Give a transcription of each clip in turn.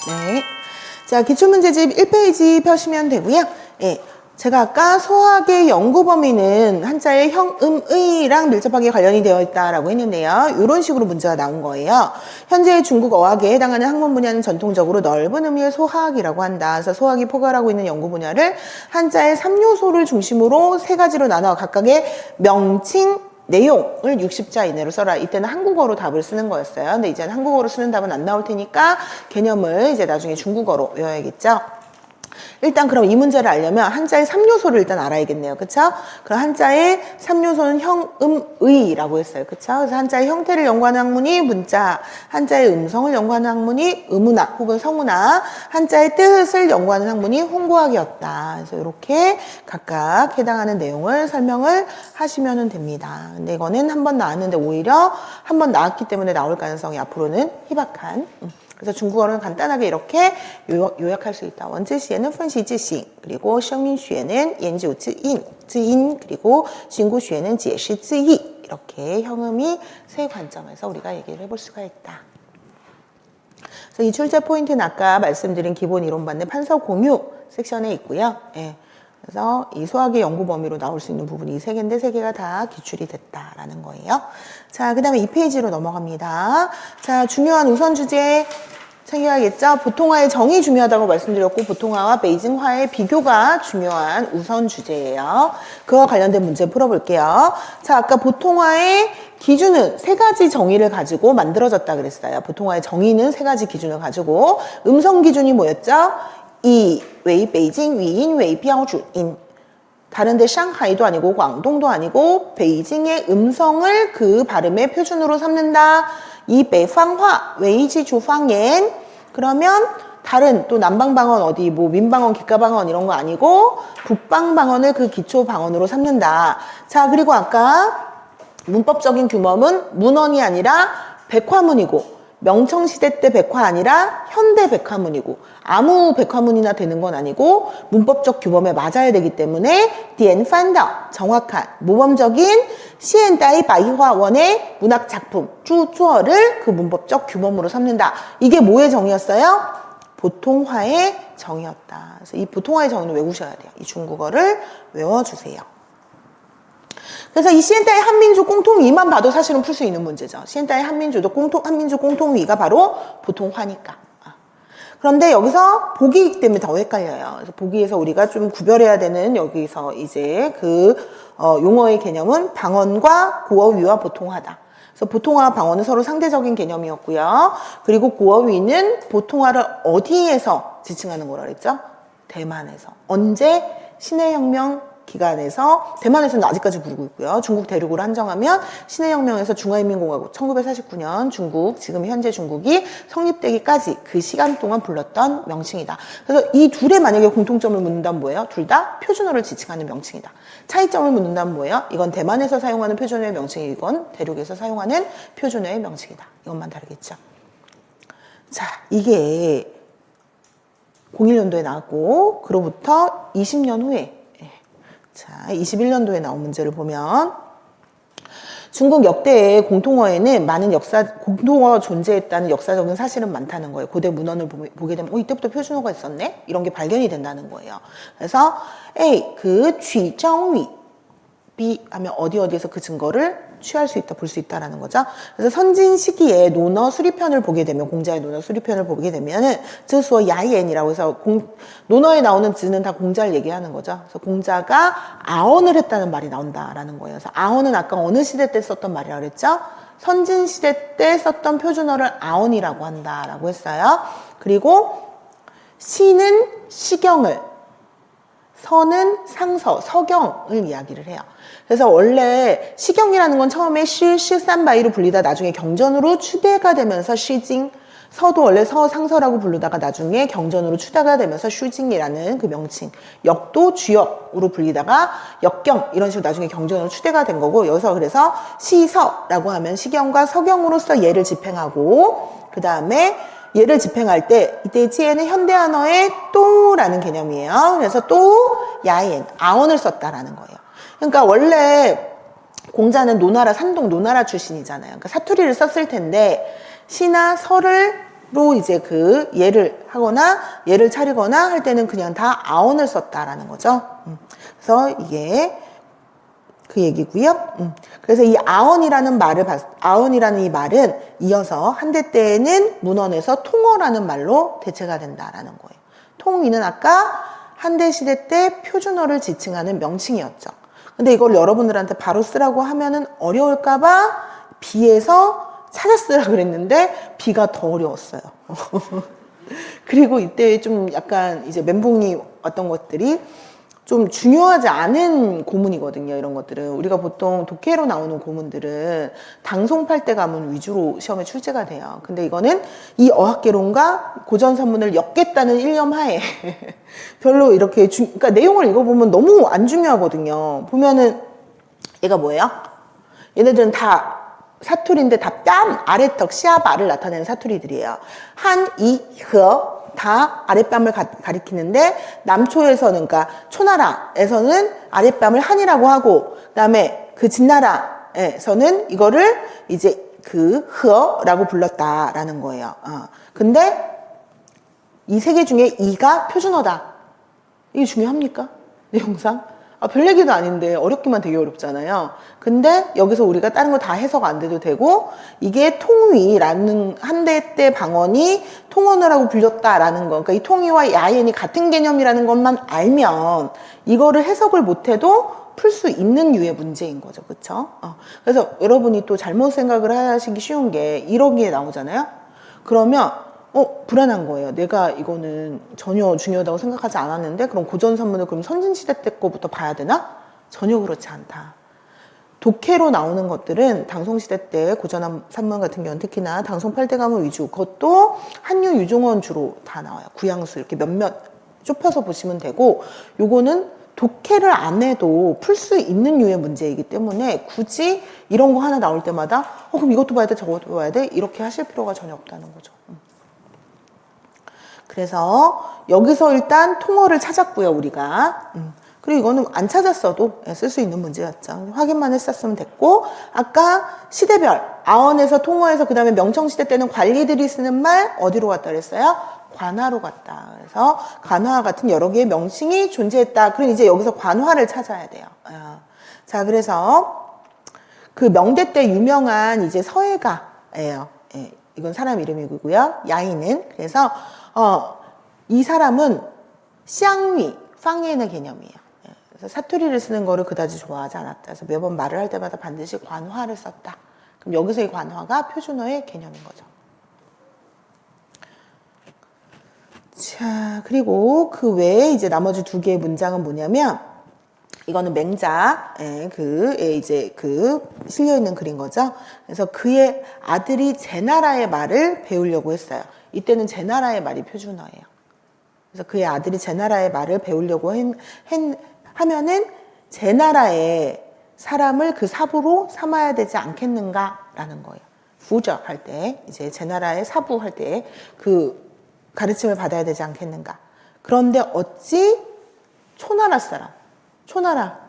네. 자, 기출문제집 1페이지 펴시면 되고요. 예. 제가 아까 소학의 연구 범위는 한자의 형, 의랑 밀접하게 관련이 되어 있다라고 했는데요. 이런 식으로 문제가 나온 거예요. 현재 중국 어학에 해당하는 학문 분야는 전통적으로 넓은 의미의 소학이라고 한다. 그래서 소학이 포괄하고 있는 연구 분야를 한자의 3요소를 중심으로 세 가지로 나눠 각각의 명칭, 내용을 60자 이내로 써라. 이때는 한국어로 답을 쓰는 거였어요. 근데 이제는 한국어로 쓰는 답은 안 나올 테니까 개념을 이제 나중에 중국어로 외워야겠죠. 일단 그럼 이 문제를 알려면 한자의 3요소를 일단 알아야겠네요. 그쵸? 그럼 한자의 3요소는 형, 의라고 했어요. 그쵸? 그래서 한자의 형태를 연구하는 학문이 문자, 한자의 음성을 연구하는 학문이 의문학 혹은 성문학, 한자의 뜻을 연구하는 학문이 홍보학이었다. 그래서 이렇게 각각 해당하는 내용을 설명을 하시면 됩니다. 근데 이거는 한 번 나왔는데 오히려 한 번 나왔기 때문에 나올 가능성이 앞으로는 희박한. 그래서 중국어는 간단하게 이렇게 요약할 수 있다. 원지시에는 分析自性, 그리고 生命学는 研究自因, 그리고 形故学는 解释自义. 이렇게 형음이 세 관점에서 우리가 얘기를 해볼 수가 있다. 그래서 이 출제 포인트는 아까 말씀드린 기본 이론반의 판서 공유 섹션에 있고요. 예. 그래서 이 소학의 연구 범위로 나올 수 있는 부분이 이 세 개인데 세 개가 다 기출이 됐다라는 거예요. 자, 그 다음에 이 페이지로 넘어갑니다. 자, 중요한 우선 주제 챙겨야겠죠? 보통화의 정의 중요하다고 말씀드렸고 보통화와 베이징화의 비교가 중요한 우선 주제예요. 그와 관련된 문제 풀어볼게요. 자, 아까 보통화의 기준은 세 가지 정의를 가지고 만들어졌다 그랬어요. 보통화의 정의는 세 가지 기준을 가지고 음성 기준이 뭐였죠? 이 웨이 베이징 위인 웨이标准인 다른데 상하이도 아니고 광동도 아니고 베이징의 음성을 그 발음의 표준으로 삼는다. 이北方话为基础方言. 그러면 다른 또 남방방언 어디 뭐 민방언 기가방언 이런 거 아니고 북방방언을 그 기초 방언으로 삼는다. 자, 그리고 아까 문법적인 규범은 문언이 아니라 백화문이고 명청시대 때 백화 아니라 현대 백화문이고 아무 백화문이나 되는 건 아니고 문법적 규범에 맞아야 되기 때문에 디엔판다 정확한 모범적인 시엔다이 바이화원의 문학 작품 쭈쭈어를 그 문법적 규범으로 삼는다. 이게 뭐의 정의였어요? 보통화의 정의였다. 그래서 이 보통화의 정의는 외우셔야 돼요. 이 중국어를 외워주세요. 그래서 이 시엔타의 한민족 공통위만 봐도 사실은 풀 수 있는 문제죠. 시엔타의 한민족 공통위가 바로 보통화니까. 그런데 여기서 보기이기 때문에 더 헷갈려요. 그래서 보기에서 우리가 좀 구별해야 되는 여기서 이제 그 용어의 개념은 방언과 고어위와 보통화다. 그래서 보통화와 방언은 서로 상대적인 개념이었고요. 그리고 고어위는 보통화를 어디에서 지칭하는 거라 그랬죠? 대만에서. 언제? 신해혁명 기간에서 대만에서는 아직까지 부르고 있고요. 중국 대륙으로 한정하면 신해혁명에서 중화인민공화국 1949년 중국, 지금 현재 중국이 성립되기까지 그 시간 동안 불렀던 명칭이다. 그래서 이 둘의 만약에 공통점을 묻는다면 뭐예요? 둘 다 표준어를 지칭하는 명칭이다. 차이점을 묻는다면 뭐예요? 이건 대만에서 사용하는 표준어의 명칭이 이건 대륙에서 사용하는 표준어의 명칭이다. 이것만 다르겠죠. 자, 이게 01년도에 나왔고 그로부터 20년 후에 자, 21년도에 나온 문제를 보면 중국 역대의 공통어에는 많은 공통어가 존재했다는 역사적인 사실은 많다는 거예요. 고대 문헌을 보게 되면 이때부터 표준어가 있었네? 이런 게 발견이 된다는 거예요. 그래서 A, 그 취정위 B 하면 어디에서 그 증거를 취할 수 있다, 볼 수 있다라는 거죠. 그래서 선진 시기에 논어 수리편을 보게 되면, 공자의 논어 수리편을 보게 되면은, 즉수어 야이엔이라고 해서 논어에 나오는 즈는 다 공자를 얘기하는 거죠. 그래서 공자가 아언을 했다는 말이 나온다라는 거예요. 그래서 아언은 아까 어느 시대 때 썼던 말이라고 그랬죠? 선진 시대 때 썼던 표준어를 아언이라고 한다라고 했어요. 그리고 시는 시경을, 서는 상서, 서경을 이야기를 해요. 그래서 원래 시경이라는 건 처음에 시산바이로 불리다 나중에 경전으로 추대가 되면서 시징, 서도 원래 상서라고 부르다가 나중에 경전으로 추대가 되면서 슈징이라는 그 명칭, 역도 주역으로 불리다가 역경 이런 식으로 나중에 경전으로 추대가 된 거고 여기서 그래서 시서라고 하면 시경과 서경으로서 예를 집행하고 그 다음에 얘를 집행할 때 이때 지혜는 현대한어의 또라는 개념이에요. 그래서 또 야인 아언을 썼다라는 거예요. 그러니까 원래 공자는 산동 노나라 출신이잖아요. 그러니까 사투리를 썼을 텐데 시나 서를 이제 그 예를 하거나 예를 차리거나 할 때는 그냥 다 아언을 썼다라는 거죠. 그래서 이게 그 얘기고요. 그래서 이 아언이라는 이 말은 이어서 한대 때에는 문헌에서 통어라는 말로 대체가 된다라는 거예요. 통위는 아까 한대 시대 때 표준어를 지칭하는 명칭이었죠. 근데 이걸 여러분들한테 바로 쓰라고 하면은 어려울까봐 비에서 찾아 쓰라 그랬는데 비가 더 어려웠어요. 그리고 이때 좀 약간 이제 멘붕이 왔던 것들이 좀 중요하지 않은 고문이거든요. 이런 것들은 우리가 보통 독해로 나오는 고문들은 당송팔대 가문 위주로 시험에 출제가 돼요. 근데 이거는 이 어학개론과 고전산문을 엮겠다는 일념하에 별로 이렇게 그러니까 내용을 읽어보면 너무 안 중요하거든요. 보면은 얘가 뭐예요? 얘네들은 다 사투리인데 다 뺨, 아래턱, 시합, 알을 나타내는 사투리들이에요. 한, 이, 허 다 아랫뺨을 가리키는데 남초에서는 그러니까 초나라에서는 아랫뺨을 한이라고 하고 그다음에 그 진나라에서는 이거를 이제 그 허라고 불렀다라는 거예요. 근데 이 세 개 중에 이가 표준어다. 이게 중요합니까? 내용상? 별 얘기도 아닌데 어렵기만 되게 어렵잖아요. 근데 여기서 우리가 다른 거 다 해석 안 돼도 되고 이게 통위라는 한대 때 방언이 통언어라고 불렸다라는 거. 그러니까 이 통위와 야엔이 같은 개념이라는 것만 알면 이거를 해석을 못해도 풀 수 있는 유의 문제인 거죠. 그렇죠? 그래서 여러분이 또 잘못 생각을 하시기 쉬운 게 이런 게 나오잖아요. 그러면 불안한 거예요. 내가 이거는 전혀 중요하다고 생각하지 않았는데 그럼 고전산문을 그럼 선진시대 때 거부터 봐야 되나? 전혀 그렇지 않다. 독해로 나오는 것들은 당송시대 때 고전산문 같은 경우는 특히나 당송팔대가문 위주 그것도 한유 유종원 주로 다 나와요. 구양수 이렇게 몇몇 좁혀서 보시면 되고 요거는 독해를 안 해도 풀 수 있는 유의 문제이기 때문에 굳이 이런 거 하나 나올 때마다 그럼 이것도 봐야 돼 저것도 봐야 돼 이렇게 하실 필요가 전혀 없다는 거죠. 그래서 여기서 일단 통어를 찾았고요, 우리가. 그리고 이거는 안 찾았어도 쓸 수 있는 문제였죠. 확인만 했었으면 됐고 아까 시대별, 아언에서 통어에서 그 다음에 명청시대 때는 관리들이 쓰는 말 어디로 갔다 그랬어요? 관화로 갔다. 그래서 관화 같은 여러 개의 명칭이 존재했다. 그럼 이제 여기서 관화를 찾아야 돼요. 자, 그래서 그 명대 때 유명한 이제 서예가예요. 이건 사람 이름이고요. 야인은 그래서 이 사람은 쌍위, 팡이엔의 개념이에요. 그래서 사투리를 쓰는 거를 그다지 좋아하지 않았다. 그래서 매번 말을 할 때마다 반드시 관화를 썼다. 그럼 여기서 이 관화가 표준어의 개념인 거죠. 자, 그리고 그 외에 이제 나머지 두 개의 문장은 뭐냐면 이거는 맹자에 이제 실려 있는 글인 거죠. 그래서 그의 아들이 제 나라의 말을 배우려고 했어요. 이때는 제 나라의 말이 표준어예요. 그래서 그의 아들이 제 나라의 말을 배우려고 하면은 제 나라의 사람을 그 사부로 삼아야 되지 않겠는가라는 거예요. 부적 할 때, 이제 제 나라의 사부 할 때 그 가르침을 받아야 되지 않겠는가. 그런데 어찌 초나라 사람, 초나라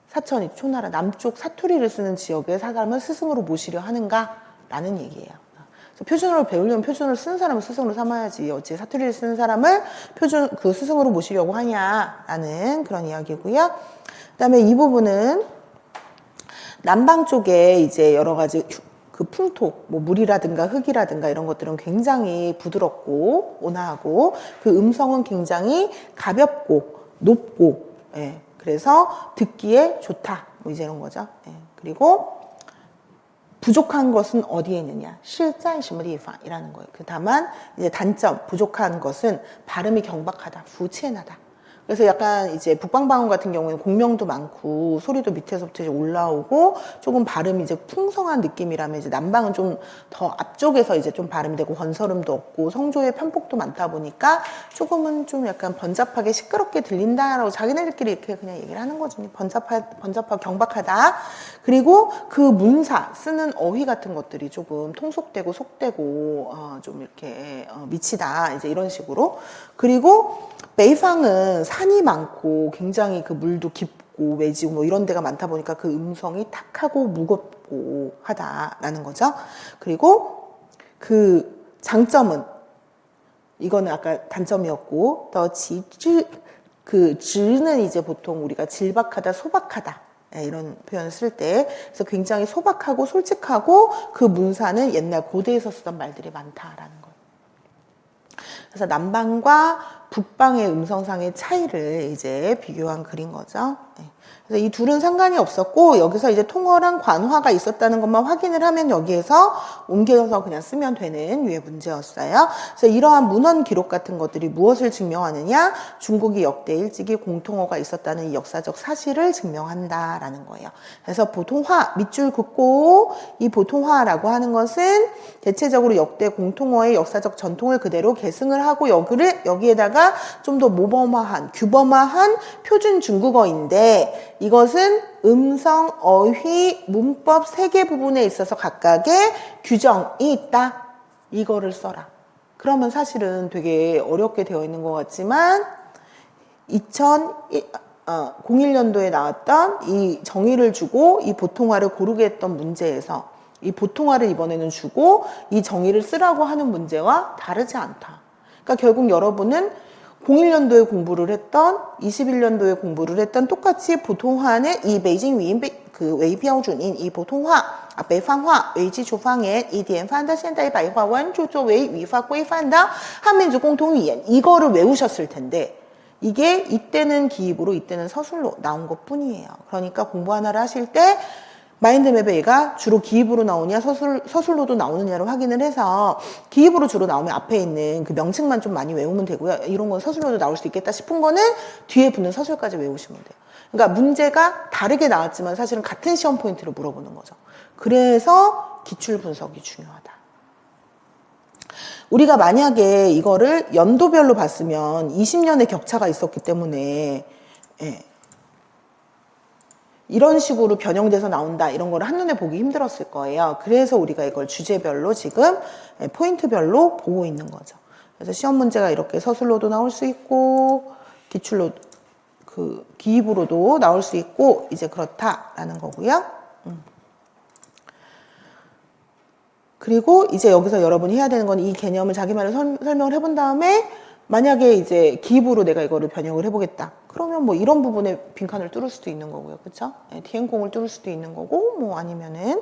사천이 초나라 남쪽 사투리를 쓰는 지역의 사람을 스승으로 모시려 하는가라는 얘기예요. 그래서 표준어를 배우려면 표준어를 쓰는 사람을 스승으로 삼아야지 어찌 사투리를 쓰는 사람을 그 스승으로 모시려고 하냐라는 그런 이야기고요. 그다음에 이 부분은 남방 쪽에 이제 여러 가지 그 풍토, 뭐 물이라든가 흙이라든가 이런 것들은 굉장히 부드럽고 온화하고 그 음성은 굉장히 가볍고 높고, 그래서 듣기에 좋다. 뭐 이제 이런 거죠. 그리고 부족한 것은 어디에 있느냐? 是在什么地方이라는 거예요. 다만 이제 단점, 부족한 것은 발음이 경박하다, 부치해나다. 그래서 약간 이제 북방방언 같은 경우에는 공명도 많고 소리도 밑에서부터 이제 올라오고 조금 발음이 이제 풍성한 느낌이라면 이제 남방은 좀 더 앞쪽에서 이제 좀 발음이 되고 건설음도 없고 성조의 편폭도 많다 보니까 조금은 좀 약간 번잡하게 시끄럽게 들린다라고 자기네들끼리 이렇게 그냥 얘기를 하는 거죠. 번잡하고 경박하다. 그리고 그 문사 쓰는 어휘 같은 것들이 조금 통속되고 속되고 좀 이렇게 미치다 이제 이런 식으로. 그리고 베이팡은 산이 많고 굉장히 그 물도 깊고 외지고 뭐 이런 데가 많다 보니까 그 음성이 탁하고 무겁고 하다라는 거죠. 그리고 그 장점은 이거는 아까 단점이었고 더 지질 그 질는 이제 보통 우리가 질박하다, 소박하다 이런 표현을 쓸 때 그래서 굉장히 소박하고 솔직하고 그 문사는 옛날 고대에서 쓰던 말들이 많다라는 거예요. 그래서 남방과 북방의 음성상의 차이를 이제 비교한 글인 거죠. 그래서 이 둘은 상관이 없었고 여기서 이제 통어랑 관화가 있었다는 것만 확인을 하면 여기에서 옮겨서 그냥 쓰면 되는 유의 문제였어요. 그래서 이러한 문헌 기록 같은 것들이 무엇을 증명하느냐? 중국이 역대 일찍이 공통어가 있었다는 이 역사적 사실을 증명한다라는 거예요. 그래서 보통화, 밑줄 긋고 이 보통화라고 하는 것은 대체적으로 역대 공통어의 역사적 전통을 그대로 계승을 하고 여기에다가 좀 더 모범화한, 규범화한 표준 중국어인데 이것은 음성, 어휘, 문법 3개 부분에 있어서 각각의 규정이 있다. 이거를 써라. 그러면 사실은 되게 어렵게 되어 있는 것 같지만 2001년도에 나왔던 이 정의를 주고 이 보통화를 고르게 했던 문제에서 이 보통화를 이번에는 주고 이 정의를 쓰라고 하는 문제와 다르지 않다. 그러니까 결국 여러분은 01년도에 공부를 했던 21년도에 공부를 했던 똑같이 보통화는 이 베이징 위인 그 웨이标准인 이 보통화,北方话为基础方言以典范的现代白话文就作为语法规范的汉民族共同语言 이거를 외우셨을 텐데 이게 이때는 기입으로 이때는 서술로 나온 것 뿐이에요. 그러니까 공부 하나를 하실 때 마인드맵에 얘가 주로 기입으로 나오냐 서술로도 나오느냐를 확인을 해서 기입으로 주로 나오면 앞에 있는 그 명칭만 좀 많이 외우면 되고요. 이런 건 서술로도 나올 수 있겠다 싶은 거는 뒤에 붙는 서술까지 외우시면 돼요. 그러니까 문제가 다르게 나왔지만 사실은 같은 시험 포인트를 물어보는 거죠. 그래서 기출 분석이 중요하다. 우리가 만약에 이거를 연도별로 봤으면 20년의 격차가 있었기 때문에 이런 식으로 변형돼서 나온다 이런 거를 한눈에 보기 힘들었을 거예요. 그래서 우리가 이걸 주제별로 지금 포인트별로 보고 있는 거죠. 그래서 시험 문제가 이렇게 서술로도 나올 수 있고 기출로 그 기입으로도 나올 수 있고 이제 그렇다라는 거고요. 그리고 이제 여기서 여러분이 해야 되는 건 이 개념을 자기만의 설명을 해본 다음에 만약에 이제 기입으로 내가 이거를 변형을 해보겠다. 그러면 뭐 이런 부분에 빈칸을 뚫을 수도 있는 거고요. 그쵸? 디엔콩을 뚫을 수도 있는 거고, 뭐 아니면은,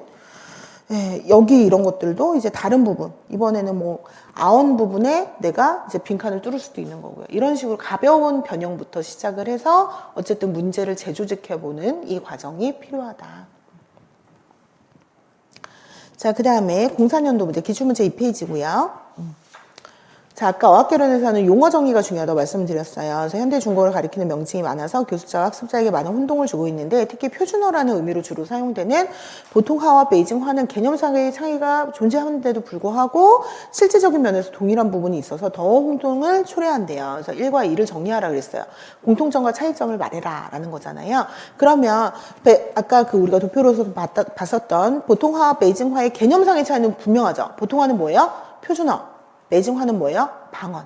여기 이런 것들도 이제 다른 부분. 이번에는 뭐 아언 부분에 내가 이제 빈칸을 뚫을 수도 있는 거고요. 이런 식으로 가벼운 변형부터 시작을 해서 어쨌든 문제를 재조직해보는 이 과정이 필요하다. 자, 그 다음에 04년도 문제, 기출문제 2페이지고요. 자, 아까 어학개론에서는 용어 정의가 중요하다고 말씀드렸어요. 그래서 현대 중국어를 가리키는 명칭이 많아서 교수자와 학습자에게 많은 혼동을 주고 있는데 특히 표준어라는 의미로 주로 사용되는 보통화와 베이징화는 개념상의 차이가 존재하는데도 불구하고 실질적인 면에서 동일한 부분이 있어서 더 혼동을 초래한대요. 그래서 1과 2를 정리하라 그랬어요. 공통점과 차이점을 말해라 라는 거잖아요. 그러면 아까 그 우리가 도표로서 봤었던 보통화와 베이징화의 개념상의 차이는 분명하죠. 보통화는 뭐예요? 표준어. 베이징화는 뭐예요? 방언.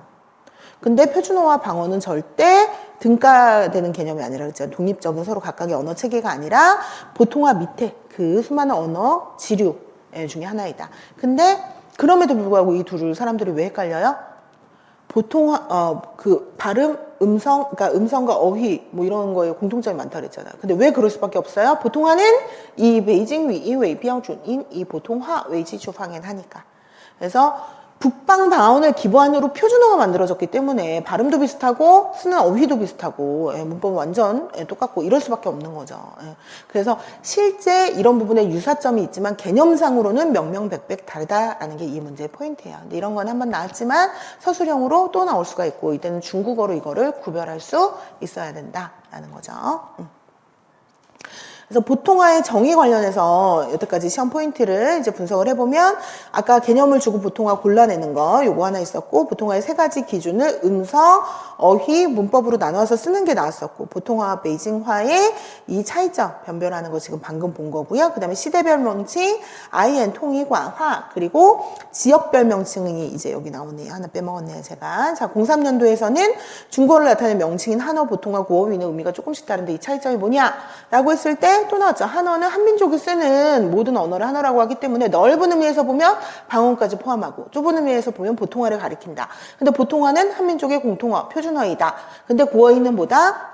근데 표준어와 방언은 절대 등가되는 개념이 아니라 그랬죠. 독립적인 서로 각각의 언어 체계가 아니라 보통화 밑에 그 수많은 언어 지류 중에 하나이다. 근데 그럼에도 불구하고 이 둘을 사람들이 왜 헷갈려요? 보통화 그 발음, 음성, 그러니까 음성과 어휘 뭐 이런 거에 공통점이 많다 그랬잖아요. 근데 왜 그럴 수밖에 없어요? 보통화는 이 베이징 위인 웨이标准인 이 보통화 웨이지주방엔 하니까. 그래서 북방 방언을 기반으로 표준어가 만들어졌기 때문에 발음도 비슷하고 쓰는 어휘도 비슷하고 문법은 완전 똑같고 이럴 수밖에 없는 거죠. 그래서 실제 이런 부분에 유사점이 있지만 개념상으로는 명명백백 다르다라는 게 이 문제의 포인트예요. 근데 이런 건 한번 나왔지만 서술형으로 또 나올 수가 있고 이때는 중국어로 이거를 구별할 수 있어야 된다라는 거죠. 그래서 보통화의 정의 관련해서 여태까지 시험 포인트를 이제 분석을 해보면 아까 개념을 주고 보통화 골라내는 거 요거 하나 있었고 보통화의 3가지 기준을 음성, 어휘, 문법으로 나눠서 쓰는 게 나왔었고 보통화와 베이징화의 이 차이점 변별하는 거 지금 방금 본 거고요. 그 다음에 시대별 명칭, IN 통일관화 그리고 지역별 명칭이 이제 여기 나오네요. 하나 빼먹었네요 제가. 자 03년도에서는 중국어를 나타내는 명칭인 한어, 보통화, 구어휘는 의미가 조금씩 다른데 이 차이점이 뭐냐? 라고 했을 때 다음에 또 나왔죠. 한어는 한민족이 쓰는 모든 언어를 한어라고 하기 때문에 넓은 의미에서 보면 방언까지 포함하고 좁은 의미에서 보면 보통어를 가리킨다. 근데 보통어는 한민족의 공통어, 표준어이다. 근데 구어인은 뭐다?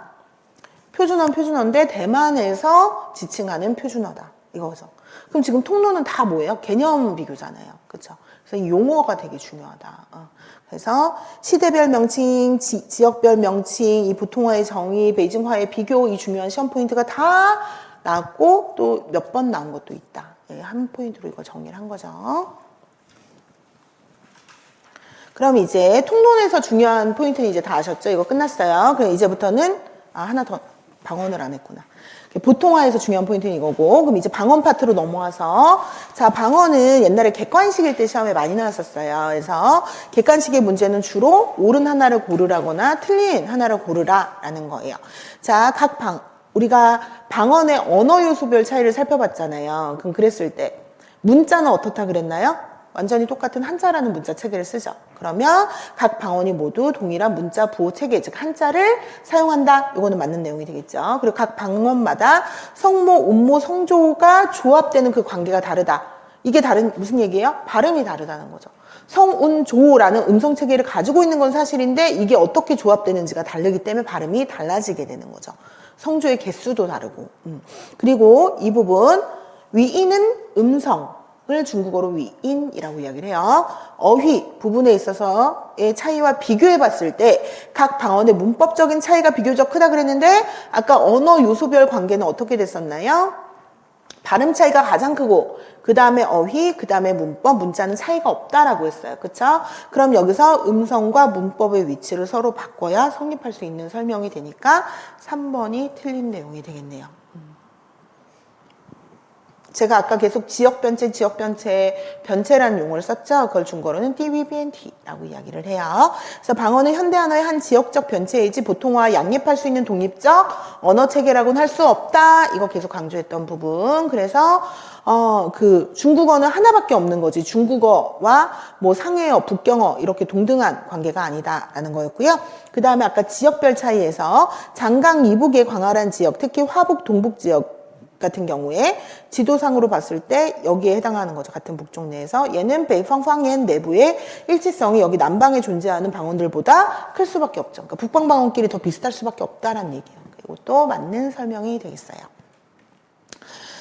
표준어는 표준어인데 대만에서 지칭하는 표준어다. 이거죠. 그럼 지금 통로는 다 뭐예요? 개념 비교잖아요. 그렇죠? 그래서 이 용어가 되게 중요하다. 그래서 시대별 명칭, 지역별 명칭, 이 보통어의 정의, 베이징화의 비교, 이 중요한 시험 포인트가 다 나왔고 또 몇 번 나온 것도 있다. 한 포인트로 이거 정리를 한 거죠. 그럼 이제 통론에서 중요한 포인트는 이제 다 아셨죠? 이거 끝났어요. 그럼 이제부터는 하나 더 방언을 안 했구나. 보통화에서 중요한 포인트는 이거고, 그럼 이제 방언 파트로 넘어와서, 자, 방언은 옛날에 객관식일 때 시험에 많이 나왔었어요. 그래서 객관식의 문제는 주로 옳은 하나를 고르라거나 틀린 하나를 고르라라는 거예요. 자, 우리가 방언의 언어 요소별 차이를 살펴봤잖아요. 그럼 그랬을 때 문자는 어떻다 그랬나요? 완전히 똑같은 한자라는 문자 체계를 쓰죠. 그러면 각 방언이 모두 동일한 문자 부호 체계, 즉 한자를 사용한다. 이거는 맞는 내용이 되겠죠. 그리고 각 방언마다 성모, 음모, 성조가 조합되는 그 관계가 다르다. 이게 무슨 얘기예요? 발음이 다르다는 거죠. 성, 운, 조라는 음성 체계를 가지고 있는 건 사실인데 이게 어떻게 조합되는지가 다르기 때문에 발음이 달라지게 되는 거죠. 성조의 개수도 다르고. 그리고 이 부분 위인은 음성. 을 중국어로 위인이라고 이야기를 해요. 어휘 부분에 있어서의 차이와 비교해 봤을 때 각 방언의 문법적인 차이가 비교적 크다 그랬는데 아까 언어 요소별 관계는 어떻게 됐었나요? 발음 차이가 가장 크고 그 다음에 어휘, 그 다음에 문법, 문자는 차이가 없다라고 했어요. 그렇죠? 그럼 여기서 음성과 문법의 위치를 서로 바꿔야 성립할 수 있는 설명이 되니까 3번이 틀린 내용이 되겠네요. 제가 아까 계속 지역변체, 변체라는 용어를 썼죠. 그걸 중국어로는 DVBNT라고 이야기를 해요. 그래서 방언은 현대 언어의 한 지역적 변체이지 보통화 양립할 수 있는 독립적 언어 체계라고는 할 수 없다. 이거 계속 강조했던 부분. 그래서 중국어는 하나밖에 없는 거지. 중국어와 뭐 상해어, 북경어 이렇게 동등한 관계가 아니다라는 거였고요. 그 다음에 아까 지역별 차이에서 장강 이북의 광활한 지역, 특히 화북, 동북 지역 같은 경우에 지도상으로 봤을 때 여기에 해당하는 거죠. 같은 북쪽 내에서 얘는 베이펑팡옌 내부의 일치성이 여기 남방에 존재하는 방언들보다 클 수밖에 없죠. 그러니까 북방 방언끼리 더 비슷할 수밖에 없다라는 얘기예요. 그리고 또 맞는 설명이 되겠어요.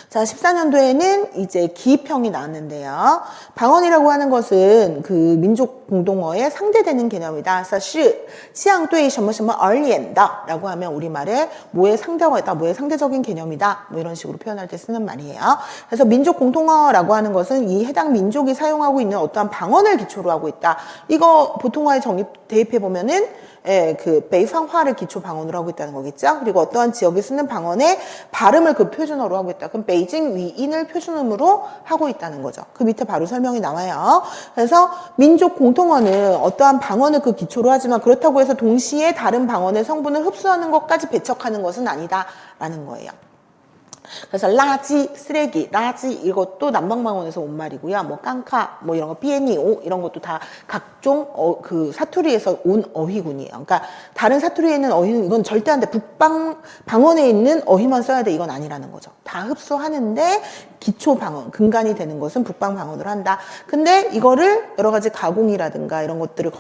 자, 14년도에는 이제 기입형이 나왔는데요. 방언이라고 하는 것은 그 민족 공동어에 상대되는 개념이다. 그래서 시향对什么什么而言的라고 하면 우리말에 뭐에 상대어다, 뭐에 상대적인 개념이다. 뭐 이런 식으로 표현할 때 쓰는 말이에요. 그래서 민족 공통어라고 하는 것은 이 해당 민족이 사용하고 있는 어떠한 방언을 기초로 하고 있다. 이거 보통화에 대입해 보면은 그 베이팡화를 기초 방언으로 하고 있다는 거겠죠. 그리고 어떠한 지역에 쓰는 방언의 발음을 그 표준어로 하고 있다. 그럼 베이징 위인을 표준음으로 하고 있다는 거죠. 그 밑에 바로 설명이 나와요. 그래서 민족 공통어는 어떠한 방언을 그 기초로 하지만 그렇다고 해서 동시에 다른 방언의 성분을 흡수하는 것까지 배척하는 것은 아니다라는 거예요. 그래서 라지, 쓰레기, 라지 이것도 남방방언에서 온 말이고요. 뭐 깡카, 뭐 이런 거, 비에니오 이런 것도 다 각종 그 사투리에서 온 어휘군이에요. 그러니까 다른 사투리에 있는 어휘는 이건 절대 안 돼. 북방 방언에 있는 어휘만 써야 돼. 이건 아니라는 거죠. 다 흡수하는데 기초 방언, 근간이 되는 것은 북방 방언으로 한다. 근데 이거를 여러 가지 가공이라든가 이런 것들을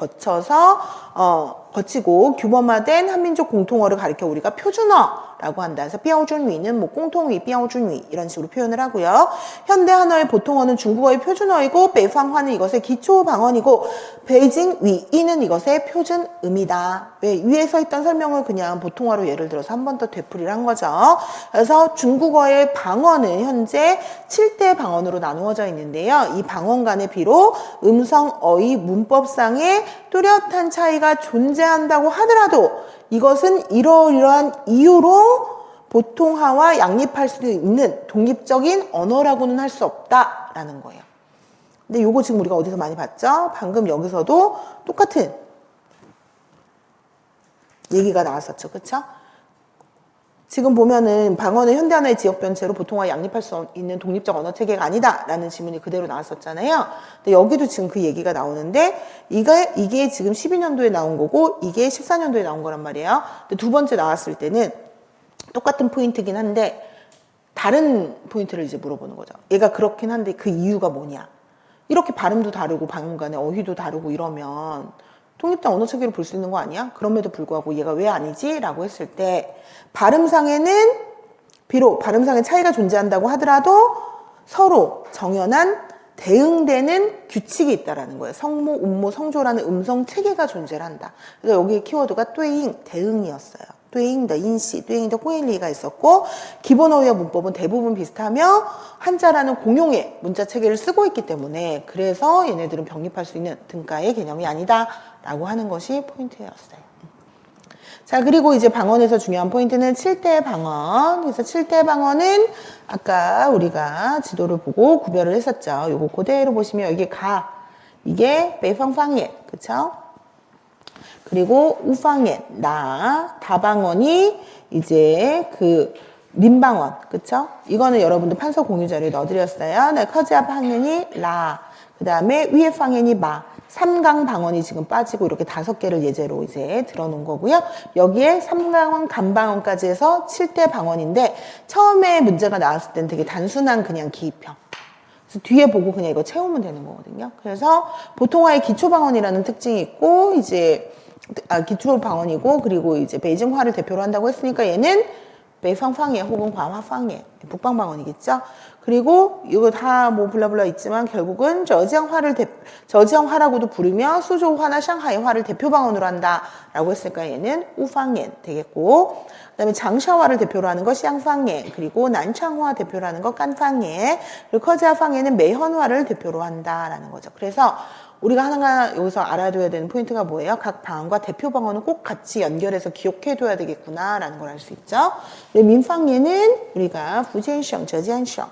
거치고 규범화된 한민족 공통어를 가리켜 우리가 표준어라고 한다. 그래서 뼈준위는 뭐 공통위, 뼈준위 이런 식으로 표현을 하고요. 현대 한어의 보통어는 중국어의 표준어이고 베이팡화는 이것의 기초 방언이고 베이징 위인은 이것의 표준음이다. 왜? 위에 서 있던 설명을 그냥 보통어로 예를 들어서 한 번 더 되풀이를 한 거죠. 그래서 중국어의 방언은 현재 7대 방언으로 나누어져 있는데요. 이 방언 간에 비록 음성, 어휘, 문법상의 뚜렷한 차이가 존재한다고 하더라도 이것은 이러이러한 이유로 보통화와 양립할 수 있는 독립적인 언어라고는 할 수 없다라는 거예요. 근데 요거 지금 우리가 어디서 많이 봤죠? 방금 여기서도 똑같은 얘기가 나왔었죠. 그쵸? 지금 보면은 방언은 현대 언어의 지역 변체로 보통화 양립할 수 있는 독립적 언어 체계가 아니다라는 질문이 그대로 나왔었잖아요. 근데 여기도 지금 그 얘기가 나오는데 이게 지금 12년도에 나온 거고 이게 14년도에 나온 거란 말이에요. 근데 두 번째 나왔을 때는 똑같은 포인트긴 한데 다른 포인트를 이제 물어보는 거죠. 얘가 그렇긴 한데 그 이유가 뭐냐. 이렇게 발음도 다르고 방언 간에 어휘도 다르고 이러면 독립된 언어 체계로 볼 수 있는 거 아니야? 그럼에도 불구하고 얘가 왜 아니지? 라고 했을 때 발음상에는 비록 발음상의 차이가 존재한다고 하더라도 서로 정연한 대응되는 규칙이 있다라는 거예요. 성모, 음모, 성조라는 음성 체계가 존재한다. 그래서 여기의 키워드가 뚜잉, 대응이었어요. 뚜잉 더 인시, 뚜잉 더 호일리가 있었고 기본 어휘와 문법은 대부분 비슷하며 한자라는 공용의 문자 체계를 쓰고 있기 때문에 그래서 얘네들은 병립할 수 있는 등가의 개념이 아니다라고 하는 것이 포인트였어요. 자, 그리고 이제 방언에서 중요한 포인트는 7대 방언. 그래서 7대 방언은 아까 우리가 지도를 보고 구별을 했었죠. 요거 그대로 보시면 이게 베이팡팡예, 그쵸? 그리고 우팡예, 다방언이 이제 그 민방언, 그쵸? 이거는 여러분들 판서 공유 자료에 넣어드렸어요. 네, 커지아 방언이 그 다음에 위에 방언이 마. 3강 방언이 지금 빠지고 이렇게 5개를 예제로 이제 들어놓은 거고요. 여기에 3강원, 간방언까지 해서 7대 방언인데 처음에 문제가 나왔을 때는 되게 단순한 그냥 기입형. 그래서 뒤에 보고 그냥 이거 채우면 되는 거거든요. 그래서 보통화의 기초방언이라는 특징이 있고 이제 기초방언이고 그리고 이제 베이징화를 대표로 한다고 했으니까 얘는 베이팡팡예 혹은 과마팡예 북방방언이겠죠. 그리고 이거 다 뭐 블라블라 있지만 결국은 저지앙화라고도 부르며 수조화나 샹하이화를 대표방언으로 한다라고 했으니까 얘는 우팡예 되겠고 그다음에 장샤화를 대표로 하는 거 샹팡예 그리고 난창화 대표로 하는 거 깐팡예 그리고 커지아팡예는 매현화를 대표로 한다라는 거죠. 그래서 우리가 하나가 여기서 알아둬야 되는 포인트가 뭐예요? 각 방언과 대표 방언은 꼭 같이 연결해서 기억해둬야 되겠구나라는 걸 알 수 있죠. 민팡예는 우리가 부젠성, 저지안성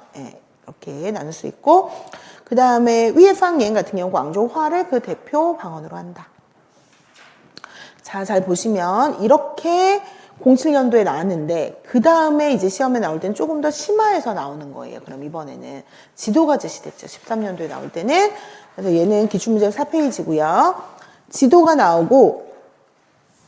이렇게 나눌 수 있고 그 다음에 위에팡예 같은 경우 광저우화를 그 대표 방언으로 한다. 자, 잘 보시면 이렇게 07년도에 나왔는데 그 다음에 이제 시험에 나올 때는 조금 더 심화해서 나오는 거예요. 그럼 이번에는 지도가 제시됐죠. 13년도에 나올 때는 그래서 얘는 기출문제 4페이지고요. 지도가 나오고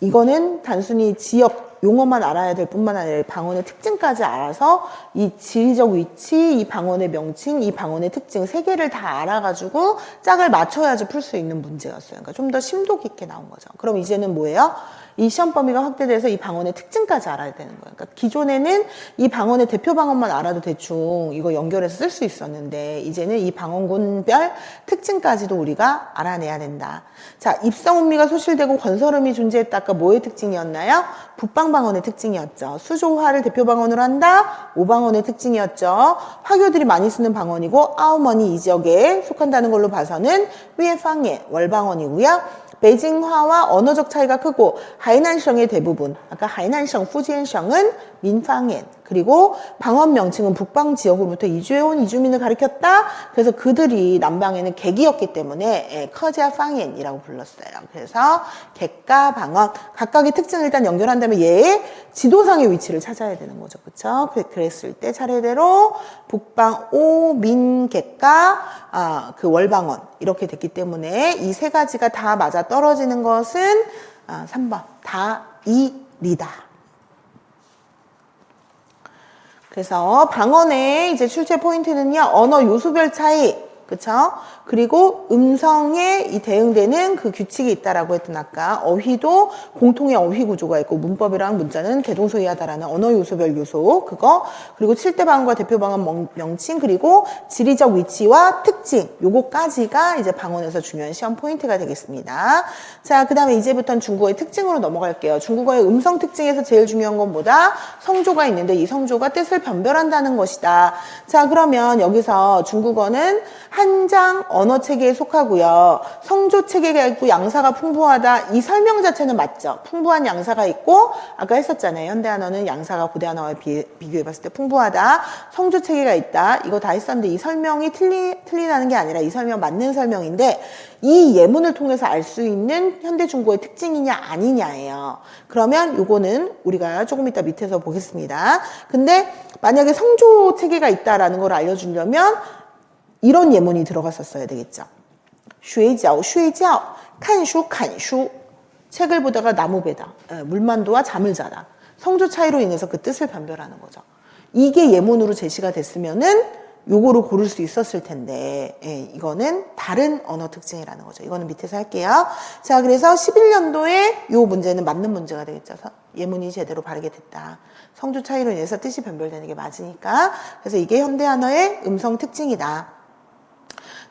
이거는 단순히 지역 용어만 알아야 될 뿐만 아니라 방언의 특징까지 알아서 이 지리적 위치, 이 방언의 명칭, 이 방언의 특징 3개를 다 알아가지고 짝을 맞춰야지 풀 수 있는 문제였어요. 그러니까 좀 더 심도 깊게 나온 거죠. 그럼 이제는 뭐예요? 이 시험 범위가 확대돼서 이 방언의 특징까지 알아야 되는 거예요. 그러니까 기존에는 이 방언의 대표 방언만 알아도 대충 이거 연결해서 쓸 수 있었는데 이제는 이 방언군별 특징까지도 우리가 알아내야 된다. 자, 입성음미가 소실되고 건설음이 존재했다. 아까 뭐의 특징이었나요? 북방방언의 특징이었죠. 수조화를 대표 방언으로 한다. 오방언의 특징이었죠. 화교들이 많이 쓰는 방언이고 아우머니 이 지역에 속한다는 걸로 봐서는 위에팡예 월방언이고요. 베이징화와 언어적 차이가 크고 하이난성의 대부분 아까 하이난성, 후지엔성은 민팡옌 그리고 방언 명칭은 북방 지역으로부터 이주해온 이주민을 가리켰다. 그래서 그들이 남방에는 객이었기 때문에 커지아 팡옌이라고 불렀어요. 그래서 객가 방언 각각의 특징을 일단 연결한 다음에 얘의 지도상의 위치를 찾아야 되는 거죠. 그렇죠? 그랬을 때 차례대로 북방 오민 객가 그 월방언 이렇게 됐기 때문에 이 3가지가 다 맞아 떨어지는 것은 3번 다 이리다. 그래서 방언의 이제 출제 포인트는요, 언어 요소별 차이, 그쵸? 그리고 음성에 이 대응되는 그 규칙이 있다라고 했던 아까 어휘도 공통의 어휘 구조가 있고 문법이랑 문자는 대동소이하다라는 언어 요소별 요소 그거 그리고 7대 방언과 대표 방언 명칭 그리고 지리적 위치와 특징 요거까지가 이제 방언에서 중요한 시험 포인트가 되겠습니다. 자, 그 다음에 이제부터는 중국어의 특징으로 넘어갈게요. 중국어의 음성 특징에서 제일 중요한 건 뭐다? 성조가 있는데 이 성조가 뜻을 변별한다는 것이다. 자, 그러면 여기서 중국어는 한장 언어 체계에 속하고요. 성조 체계가 있고 양사가 풍부하다. 이 설명 자체는 맞죠. 풍부한 양사가 있고 아까 했었잖아요. 현대한어는 양사가 고대한어와 비교해봤을 때 풍부하다. 성조 체계가 있다. 이거 다 했었는데 이 설명이 틀리다는 게 아니라 이 설명 맞는 설명인데 이 예문을 통해서 알 수 있는 현대 중국어의 특징이냐 아니냐예요. 그러면 요거는 우리가 조금 이따 밑에서 보겠습니다. 근데 만약에 성조 체계가 있다라는 걸 알려주려면 이런 예문이 들어갔었어야 되겠죠. 睡觉,睡觉,看书,看书. 책을 보다가 나무 베다. 물만두와 잠을 자다. 성조 차이로 인해서 그 뜻을 변별하는 거죠. 이게 예문으로 제시가 됐으면은 요거를 고를 수 있었을 텐데, 예, 이거는 다른 언어 특징이라는 거죠. 이거는 밑에서 할게요. 자, 그래서 11년도에 요 문제는 맞는 문제가 되겠죠. 예문이 제대로 바르게 됐다. 성조 차이로 인해서 뜻이 변별되는 게 맞으니까. 그래서 이게 현대한어의 음성 특징이다.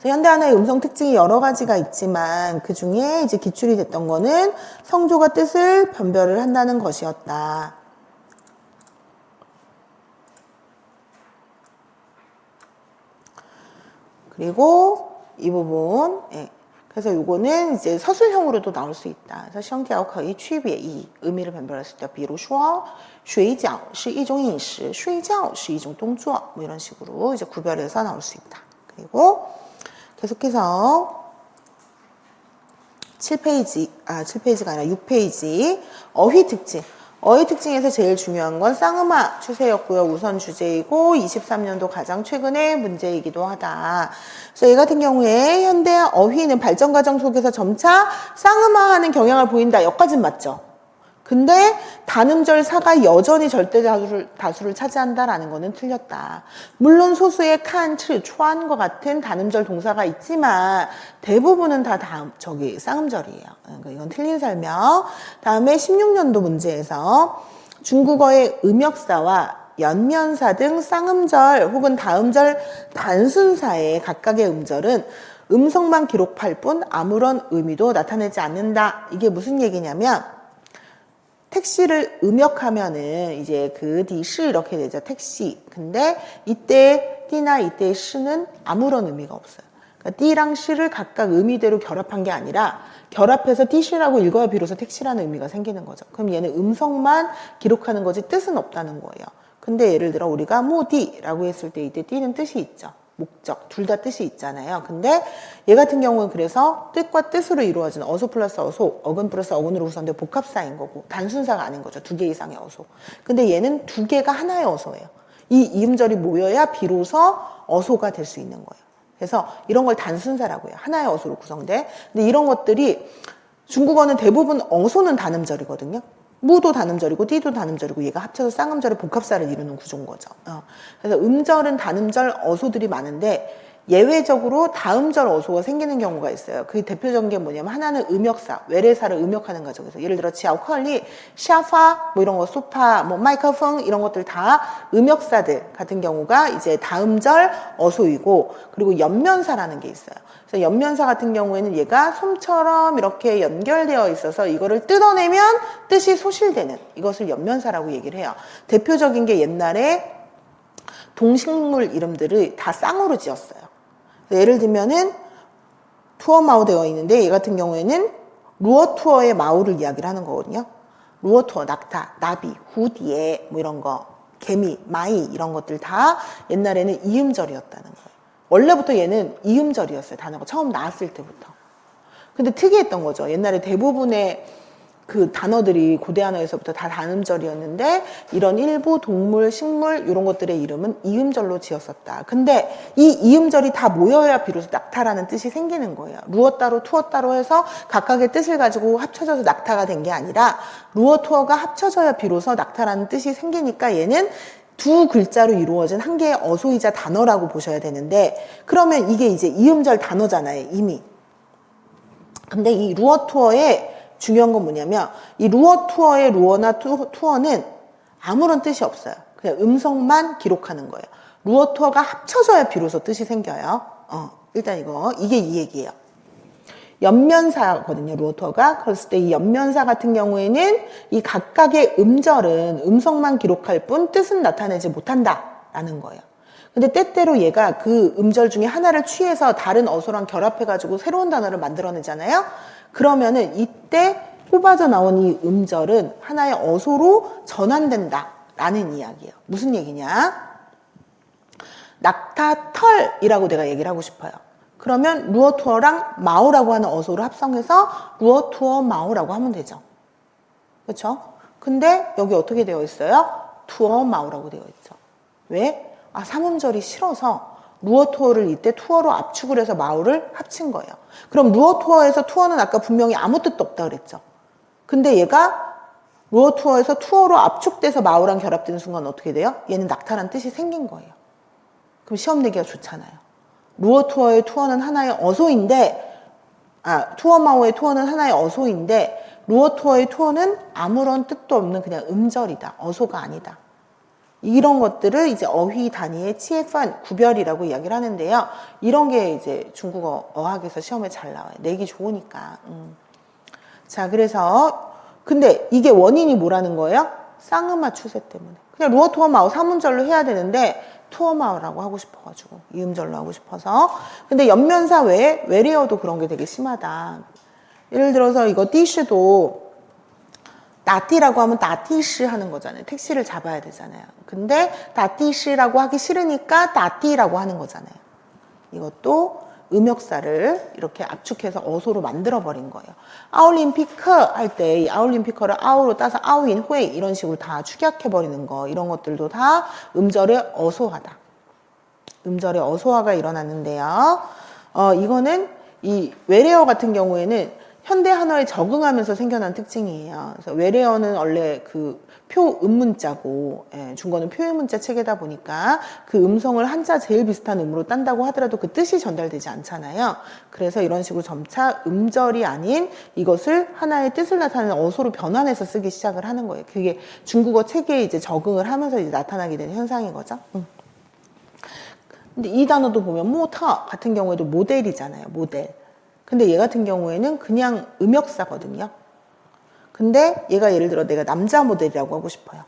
현대한어의 음성 특징이 여러 가지가 있지만 그 중에 이제 기출이 됐던 거는 성조가 뜻을 변별을 한다는 것이었다. 그리고 이 부분, 예. 그래서 요거는 이제 서술형으로도 나올 수 있다. 그래서 声调可以区别이 의미를 변별했을 때, 比如说水饺是一种饮食，睡觉是一种动作, 뭐 이런 식으로 이제 구별해서 나올 수 있다. 그리고 계속해서 7페이지가 아니라 6페이지 어휘 특징. 어휘 특징에서 제일 중요한 건 쌍음화 추세였고요. 우선 주제이고 23년도 가장 최근의 문제이기도 하다. 그래서 이 같은 경우에 현대 어휘는 발전 과정 속에서 점차 쌍음화하는 경향을 보인다. 여기까지는 맞죠. 근데 단음절사가 여전히 절대 다수를 차지한다라는 거는 틀렸다. 물론 소수의 칸, 츠, 추한과 같은 단음절 동사가 있지만 대부분은 다 쌍음절이에요. 그러니까 이건 틀린 설명. 다음에 16년도 문제에서 중국어의 음역사와 연면사 등 쌍음절 혹은 다음절 단순사의 각각의 음절은 음성만 기록할 뿐 아무런 의미도 나타내지 않는다. 이게 무슨 얘기냐면 택시를 음역하면은 이제 그 디시 이렇게 되죠. 택시. 근데 이때 띠나 이때 시는 아무런 의미가 없어요. 그러니까 띠랑 시를 각각 의미대로 결합한 게 아니라 결합해서 띠시라고 읽어야 비로소 택시라는 의미가 생기는 거죠. 그럼 얘는 음성만 기록하는 거지 뜻은 없다는 거예요. 근데 예를 들어 우리가 모디라고 했을 때 이때 띠는 뜻이 있죠. 목적, 둘 다 뜻이 있잖아요. 근데 얘 같은 경우는 그래서 뜻과 뜻으로 이루어지는 어소 플러스 어소, 어근 플러스 어근으로 구성된 복합사인 거고 단순사가 아닌 거죠. 2개 이상의 어소. 근데 얘는 2개가 하나의 어소예요. 이 이음절이 모여야 비로소 어소가 될 수 있는 거예요. 그래서 이런 걸 단순사라고 해요. 하나의 어소로 구성돼. 근데 이런 것들이 중국어는 대부분 어소는 단음절이거든요. 무도 단음절이고 띠도 단음절이고 얘가 합쳐서 쌍음절의 복합사를 이루는 구조인 거죠. 그래서 음절은 단음절 어소들이 많은데 예외적으로 다음절 어소가 생기는 경우가 있어요. 그 대표적인 게 뭐냐면 하나는 음역사, 외래사를 음역하는 과정에서 예를 들어 지하컬리, 샤파, 뭐 이런 거, 소파, 뭐 마이크로폰 이런 것들 다 음역사들 같은 경우가 이제 다음절 어소이고 그리고 연면사라는 게 있어요. 그래서 연면사 같은 경우에는 얘가 솜처럼 이렇게 연결되어 있어서 이거를 뜯어내면 뜻이 소실되는 이것을 연면사라고 얘기를 해요. 대표적인 게 옛날에 동식물 이름들을 다 쌍으로 지었어요. 예를 들면은 투어 마우 되어 있는데 얘 같은 경우에는 루어 투어의 마우를 이야기를 하는 거거든요. 루어 투어, 낙타, 나비, 후디에 뭐 이런 거, 개미, 마이 이런 것들 다 옛날에는 이음절이었다는 거예요. 원래부터 얘는 이음절이었어요. 단어가 처음 나왔을 때부터. 근데 특이했던 거죠. 옛날에 대부분의 그 단어들이 고대 한어에서부터 다 단음절이었는데 이런 일부 동물, 식물 이런 것들의 이름은 이음절로 지었었다. 근데 이 이음절이 다 모여야 비로소 낙타라는 뜻이 생기는 거예요. 루어 따로 투어 따로 해서 각각의 뜻을 가지고 합쳐져서 낙타가 된 게 아니라 루어 투어가 합쳐져야 비로소 낙타라는 뜻이 생기니까 얘는 두 글자로 이루어진 한 개의 어소이자 단어라고 보셔야 되는데 그러면 이게 이제 이음절 단어잖아요. 이미. 근데 이 루어 투어의 중요한 건 뭐냐면 이 루어 투어의 루어나 투어는 아무런 뜻이 없어요. 그냥 음성만 기록하는 거예요. 루어 투어가 합쳐져야 비로소 뜻이 생겨요. 일단 이게 이 얘기예요. 연면사거든요. 루어 투어가. 그랬을 때 이 연면사 같은 경우에는 이 각각의 음절은 음성만 기록할 뿐 뜻은 나타내지 못한다라는 거예요. 근데 때때로 얘가 그 음절 중에 하나를 취해서 다른 어소랑 결합해가지고 새로운 단어를 만들어내잖아요. 그러면은 이때 뽑아져 나온 이 음절은 하나의 어소로 전환된다라는 이야기예요. 무슨 얘기냐? 낙타털이라고 내가 얘기를 하고 싶어요. 그러면 루어투어랑 마오라고 하는 어소를 합성해서 루어투어 마오라고 하면 되죠. 그렇죠? 근데 여기 어떻게 되어 있어요? 투어 마오라고 되어 있죠. 왜? 삼음절이 싫어서 루어투어를 이때 투어로 압축을 해서 마오를 합친 거예요. 그럼 루어투어에서 투어는 아까 분명히 아무 뜻도 없다 그랬죠. 근데 얘가 루어투어에서 투어로 압축돼서 마오랑 결합되는 순간 어떻게 돼요? 얘는 낙타란 뜻이 생긴 거예요. 그럼 시험 내기가 좋잖아요. 루어투어의 투어는 하나의 어소인데, 투어마오의 투어는 하나의 어소인데, 루어투어의 투어는 아무런 뜻도 없는 그냥 음절이다. 어소가 아니다. 이런 것들을 이제 어휘 단위의 치에판 구별이라고 이야기를 하는데요. 이런 게 이제 중국어 어학에서 시험에 잘 나와요. 내기 좋으니까. 자, 그래서 근데 이게 원인이 뭐라는 거예요? 쌍음화 추세 때문에. 그냥 루어 투어 마오 3음절로 해야 되는데 투어 마오라고 하고 싶어가지고 2음절로 하고 싶어서. 근데 연면사 외에 외래어도 그런 게 되게 심하다. 예를 들어서 이거 띠시도 나띠라고 하면 나띠시 하는 거잖아요. 택시를 잡아야 되잖아요. 근데 나띠시라고 하기 싫으니까 나띠라고 하는 거잖아요. 이것도 음역사를 이렇게 압축해서 어소로 만들어버린 거예요. 아울림피커 할 때 이 아울림피커를 아우로 따서 아우인회 이런 식으로 다 축약해버리는 거, 이런 것들도 다 음절의 어소화다. 음절의 어소화가 일어났는데요. 이거는 이 외래어 같은 경우에는 현대 한어에 적응하면서 생겨난 특징이에요. 그래서 외래어는 원래 그 표음문자고, 중국어는 표음문자 체계다 보니까 그 음성을 한자 제일 비슷한 음으로 딴다고 하더라도 그 뜻이 전달되지 않잖아요. 그래서 이런 식으로 점차 음절이 아닌 이것을 하나의 뜻을 나타내는 어소로 변환해서 쓰기 시작을 하는 거예요. 그게 중국어 체계에 이제 적응을 하면서 이제 나타나게 되는 현상인 거죠. 근데 이 단어도 보면 모터 같은 경우에도 모델이잖아요. 모델. 근데 얘 같은 경우에는 그냥 음역사거든요. 근데 얘가 예를 들어 내가 남자 모델이라고 하고 싶어요.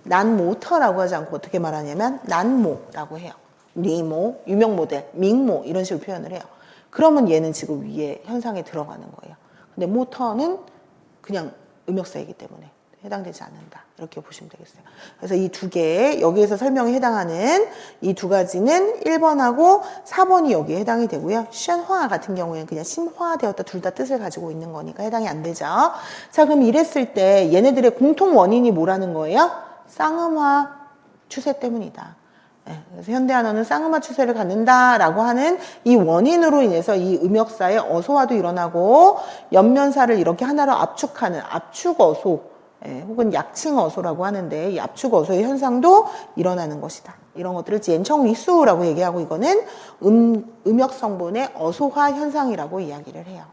난 모터라고 하지 않고 어떻게 말하냐면 난모라고 해요. 리모, 유명 모델, 밍모 이런 식으로 표현을 해요. 그러면 얘는 지금 위에 현상에 들어가는 거예요. 근데 모터는 그냥 음역사이기 때문에 해당되지 않는다. 이렇게 보시면 되겠어요. 그래서 이 두 개, 여기에서 설명에 해당하는 이 두 가지는 1번하고 4번이 여기에 해당이 되고요. 쉔화 같은 경우에는 그냥 심화되었다 둘 다 뜻을 가지고 있는 거니까 해당이 안 되죠. 자, 그럼 이랬을 때 얘네들의 공통 원인이 뭐라는 거예요? 쌍음화 추세 때문이다. 그래서 현대한어는 쌍음화 추세를 갖는다라고 하는 이 원인으로 인해서 이 음역사의 어소화도 일어나고 연면사를 이렇게 하나로 압축하는 압축어소, 혹은 약칭어소라고 하는데 이 압축어소의 현상도 일어나는 것이다. 이런 것들을 젠청위수라고 얘기하고 이거는 음역성분의 어소화 현상이라고 이야기를 해요.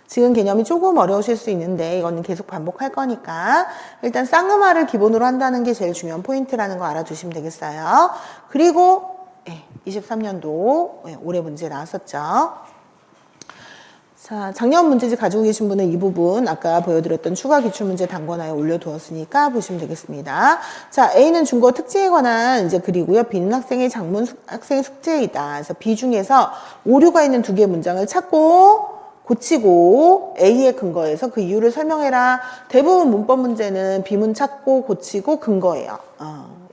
지금 개념이 조금 어려우실 수 있는데 이거는 계속 반복할 거니까 일단 쌍음화를 기본으로 한다는 게 제일 중요한 포인트라는 거 알아두시면 되겠어요. 그리고 23년도 올해 문제 나왔었죠. 자, 작년 문제집 가지고 계신 분은 이 부분 아까 보여드렸던 추가 기출문제 단권화에 올려두었으니까 보시면 되겠습니다. 자, A는 중국어 특징에 관한 이제 글이고요. B는 학생의 작문 학생의 숙제이다. 그래서 B 중에서 오류가 있는 두 개의 문장을 찾고 고치고 A의 근거에서 그 이유를 설명해라. 대부분 문법 문제는 B문 찾고 고치고 근거예요.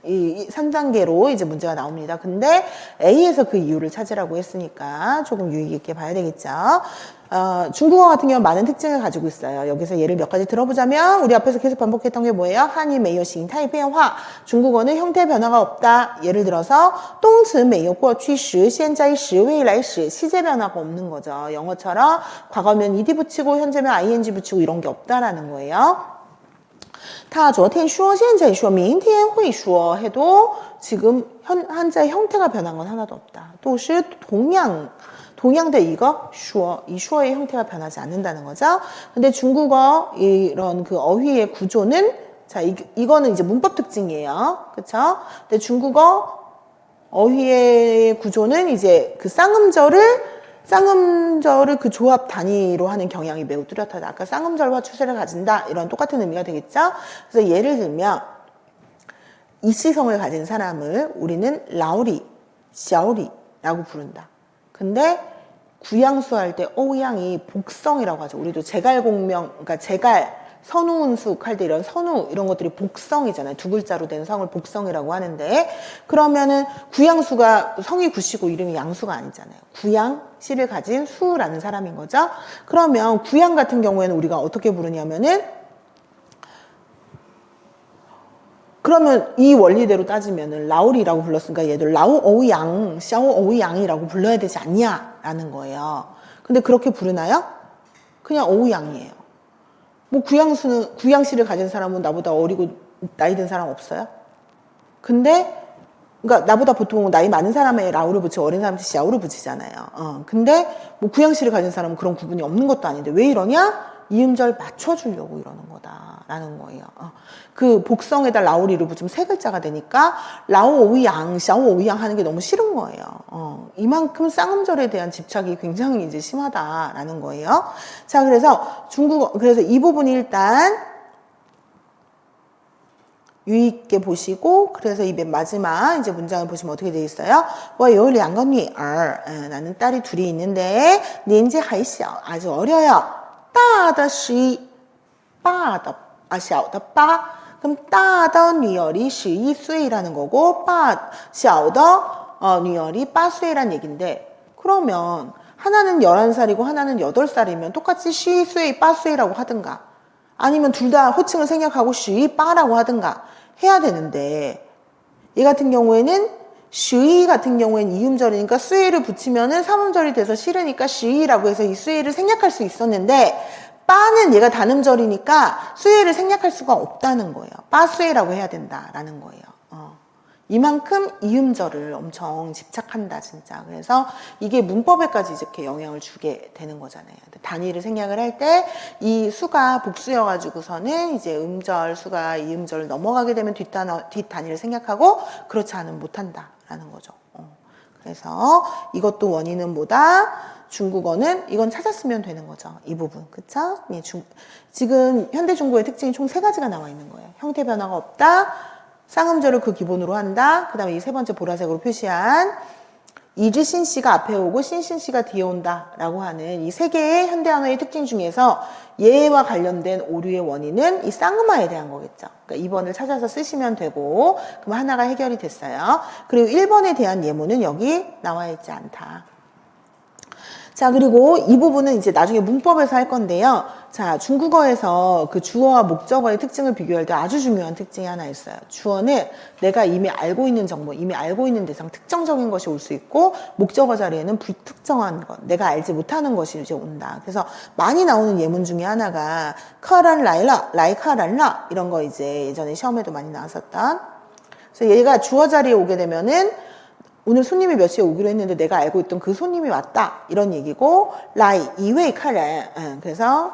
이 3단계로 이제 문제가 나옵니다. 근데 A에서 그 이유를 찾으라고 했으니까 조금 유의 깊게 봐야 되겠죠. 중국어 같은 경우는 많은 특징을 가지고 있어요. 여기서 예를 몇 가지 들어보자면 우리 앞에서 계속 반복했던 게 뭐예요? 한이 没有形态变化. 중국어는 형태 변화가 없다. 예를 들어서 动词没有过去时,现在时,未来时 시제 변화가 없는 거죠. 영어처럼 과거면 ed 붙이고 현재면 ing 붙이고 이런 게 없다라는 거예요. 他昨天说现在说明天会说 해도 지금 한자의 형태가 변한 건 하나도 없다. 都是동양대 이거 이 슈어의 형태가 변하지 않는다는 거죠. 근데 중국어 이런 그 어휘의 구조는 자 이거는 이제 문법 특징이에요. 그렇죠? 근데 중국어 어휘의 구조는 이제 그 쌍음절을 그 조합 단위로 하는 경향이 매우 뚜렷하다. 아까 쌍음절과 추세를 가진다. 이런 똑같은 의미가 되겠죠? 그래서 예를 들면 이시성을 가진 사람을 우리는 라오리, 샤오리라고 부른다. 근데 구양수 할 때 어우양이 복성이라고 하죠. 우리도 제갈공명, 그러니까 선우운숙 할 때 이런 선우 이런 것들이 복성이잖아요. 두 글자로 된 성을 복성이라고 하는데 그러면은 구양수가 성이 구시고 이름이 양수가 아니잖아요. 구양 씨를 가진 수라는 사람인 거죠. 그러면 구양 같은 경우에는 우리가 어떻게 부르냐면은 그러면 이 원리대로 따지면은 라오리라고 불렀으니까 얘들 라오 어우양, 샤오 어우양이라고 불러야 되지 않냐라는 거예요. 근데 그렇게 부르나요? 그냥 어우양이에요. 뭐 구양씨를 가진 사람은 나보다 어리고 나이 든 사람 없어요? 근데 그러니까 나보다 보통 나이 많은 사람에 라우를 붙이고 어린 사람한테 샤오를 붙이잖아요. 근데 뭐 구양씨를 가진 사람은 그런 구분이 없는 것도 아닌데 왜 이러냐? 이음절 맞춰주려고 이러는 거다라는 거예요. 그 복성에다 라오리를 붙이면 세 글자가 되니까 라오오양, 샤오오양 하는 게 너무 싫은 거예요. 이만큼 쌍음절에 대한 집착이 굉장히 이제 심하다라는 거예요. 자, 그래서 그래서 이 부분이 일단 유의 있게 보시고, 그래서 이 맨 마지막 이제 문장을 보시면 어떻게 되어 있어요? 我有两个女儿, 나는 딸이 둘이 있는데, 年纪还小, 아주 어려요. 大的11, 小的8. 그럼 大的女儿11岁라는 거고, 小的女儿8岁라는 얘기인데, 그러면 하나는 11살이고 하나는 8살이면 똑같이 11岁, 8岁라고 하든가, 아니면 둘 다 호칭을 생략하고 11빠라고 하든가 해야 되는데, 얘 같은 경우에는 11 같은 경우에는 이음절이니까 수에를 붙이면은 삼음절이 돼서 싫으니까 11이라고 해서 이 수에를 생략할 수 있었는데, 빠는 얘가 단음절이니까 수에를 생략할 수가 없다는 거예요. 빠수에라고 해야 된다라는 거예요. 이만큼 이음절을 엄청 집착한다, 진짜. 그래서 이게 문법에까지 이렇게 영향을 주게 되는 거잖아요. 단위를 생략을 할 때 이 수가 복수여가지고서는 이제 음절, 수가 이음절을 넘어가게 되면 뒷단위를 생략하고 그렇지 않으면 못한다라는 거죠. 그래서 이것도 원인은 뭐다? 중국어는 이건 찾았으면 되는 거죠. 이 부분. 그쵸? 예, 지금 현대 중국어의 특징이 총 3가지가 나와 있는 거예요. 형태 변화가 없다. 쌍음절을 그 기본으로 한다. 그 다음에 이 세 번째 보라색으로 표시한 이즈신씨가 앞에 오고 신신씨가 뒤에 온다 라고 하는 이 3개의 현대 언어의 특징 중에서 얘와 관련된 오류의 원인은 이 쌍음화에 대한 거겠죠. 그러니까 2번을 찾아서 쓰시면 되고, 그럼 하나가 해결이 됐어요. 그리고 1번에 대한 예문은 여기 나와 있지 않다. 자, 그리고 이 부분은 이제 나중에 문법에서 할 건데요. 자, 중국어에서 그 주어와 목적어의 특징을 비교할 때 아주 중요한 특징이 하나 있어요. 주어는 내가 이미 알고 있는 정보, 이미 알고 있는 대상, 특정적인 것이 올 수 있고, 목적어 자리에는 불특정한 것, 내가 알지 못하는 것이 이제 온다. 그래서 많이 나오는 예문 중에 하나가 커란 라이라, 라이카란라 이런 거 이제 예전에 시험에도 많이 나왔었던. 그래서 얘가 주어 자리에 오게 되면은 오늘 손님이 몇 시에 오기로 했는데 내가 알고 있던 그 손님이 왔다 이런 얘기고, 라이 이웨이 카렌, 그래서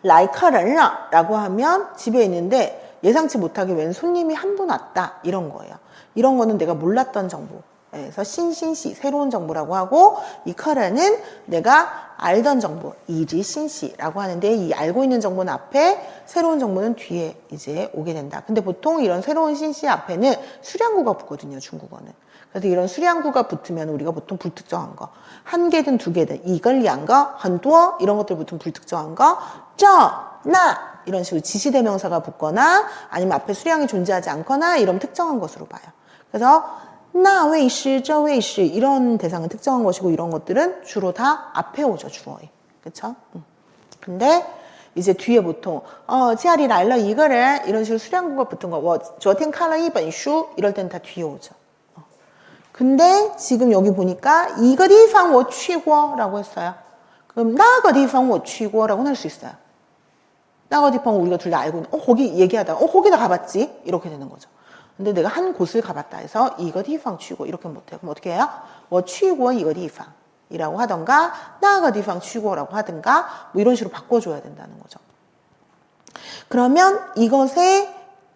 라이 카렌라 라고 하면 집에 있는데 예상치 못하게 웬 손님이 한 분 왔다 이런 거예요. 이런 거는 내가 몰랐던 정보, 그래서 신신시 새로운 정보라고 하고, 이 카렌은 내가 알던 정보, 이지 신시라고 하는데, 이 알고 있는 정보는 앞에, 새로운 정보는 뒤에 이제 오게 된다. 근데 보통 이런 새로운 신시 앞에는 수량구가 붙거든요, 중국어는. 그래서 이런 수량구가 붙으면 우리가 보통 불특정한 거, 한 개든 두 개든, 이걸 양 거, 한두어 이런 것들 붙으면 불특정한 거, 나 이런 식으로 지시대명사가 붙거나 아니면 앞에 수량이 존재하지 않거나 이러면 특정한 것으로 봐요. 그래서 나 웨이시, 저 웨이시 이런 대상은 특정한 것이고, 이런 것들은 주로 다 앞에 오죠, 주어에. 그쵸? 근데 이제 뒤에 보통 지아리 라일러 이거를 이런 식으로 수량구가 붙은 거, 昨天看了一本书 이럴 때는 다 뒤에 오죠. 근데 지금 여기 보니까 이거地方我去过라고 했어요. 그럼 那个地方我去过라고 할 수 있어요. 那个地方 우리가 둘 다 알고 있는, 거기 얘기하다가 거기다 가봤지 이렇게 되는 거죠. 근데 내가 한 곳을 가봤다 해서 이거地方去过이렇게 못해요. 그럼 어떻게 해요? 我去过이거地方이라고 하던가, 那个地方去过라고 하든가, 뭐 이런 식으로 바꿔줘야 된다는 거죠. 그러면 이것의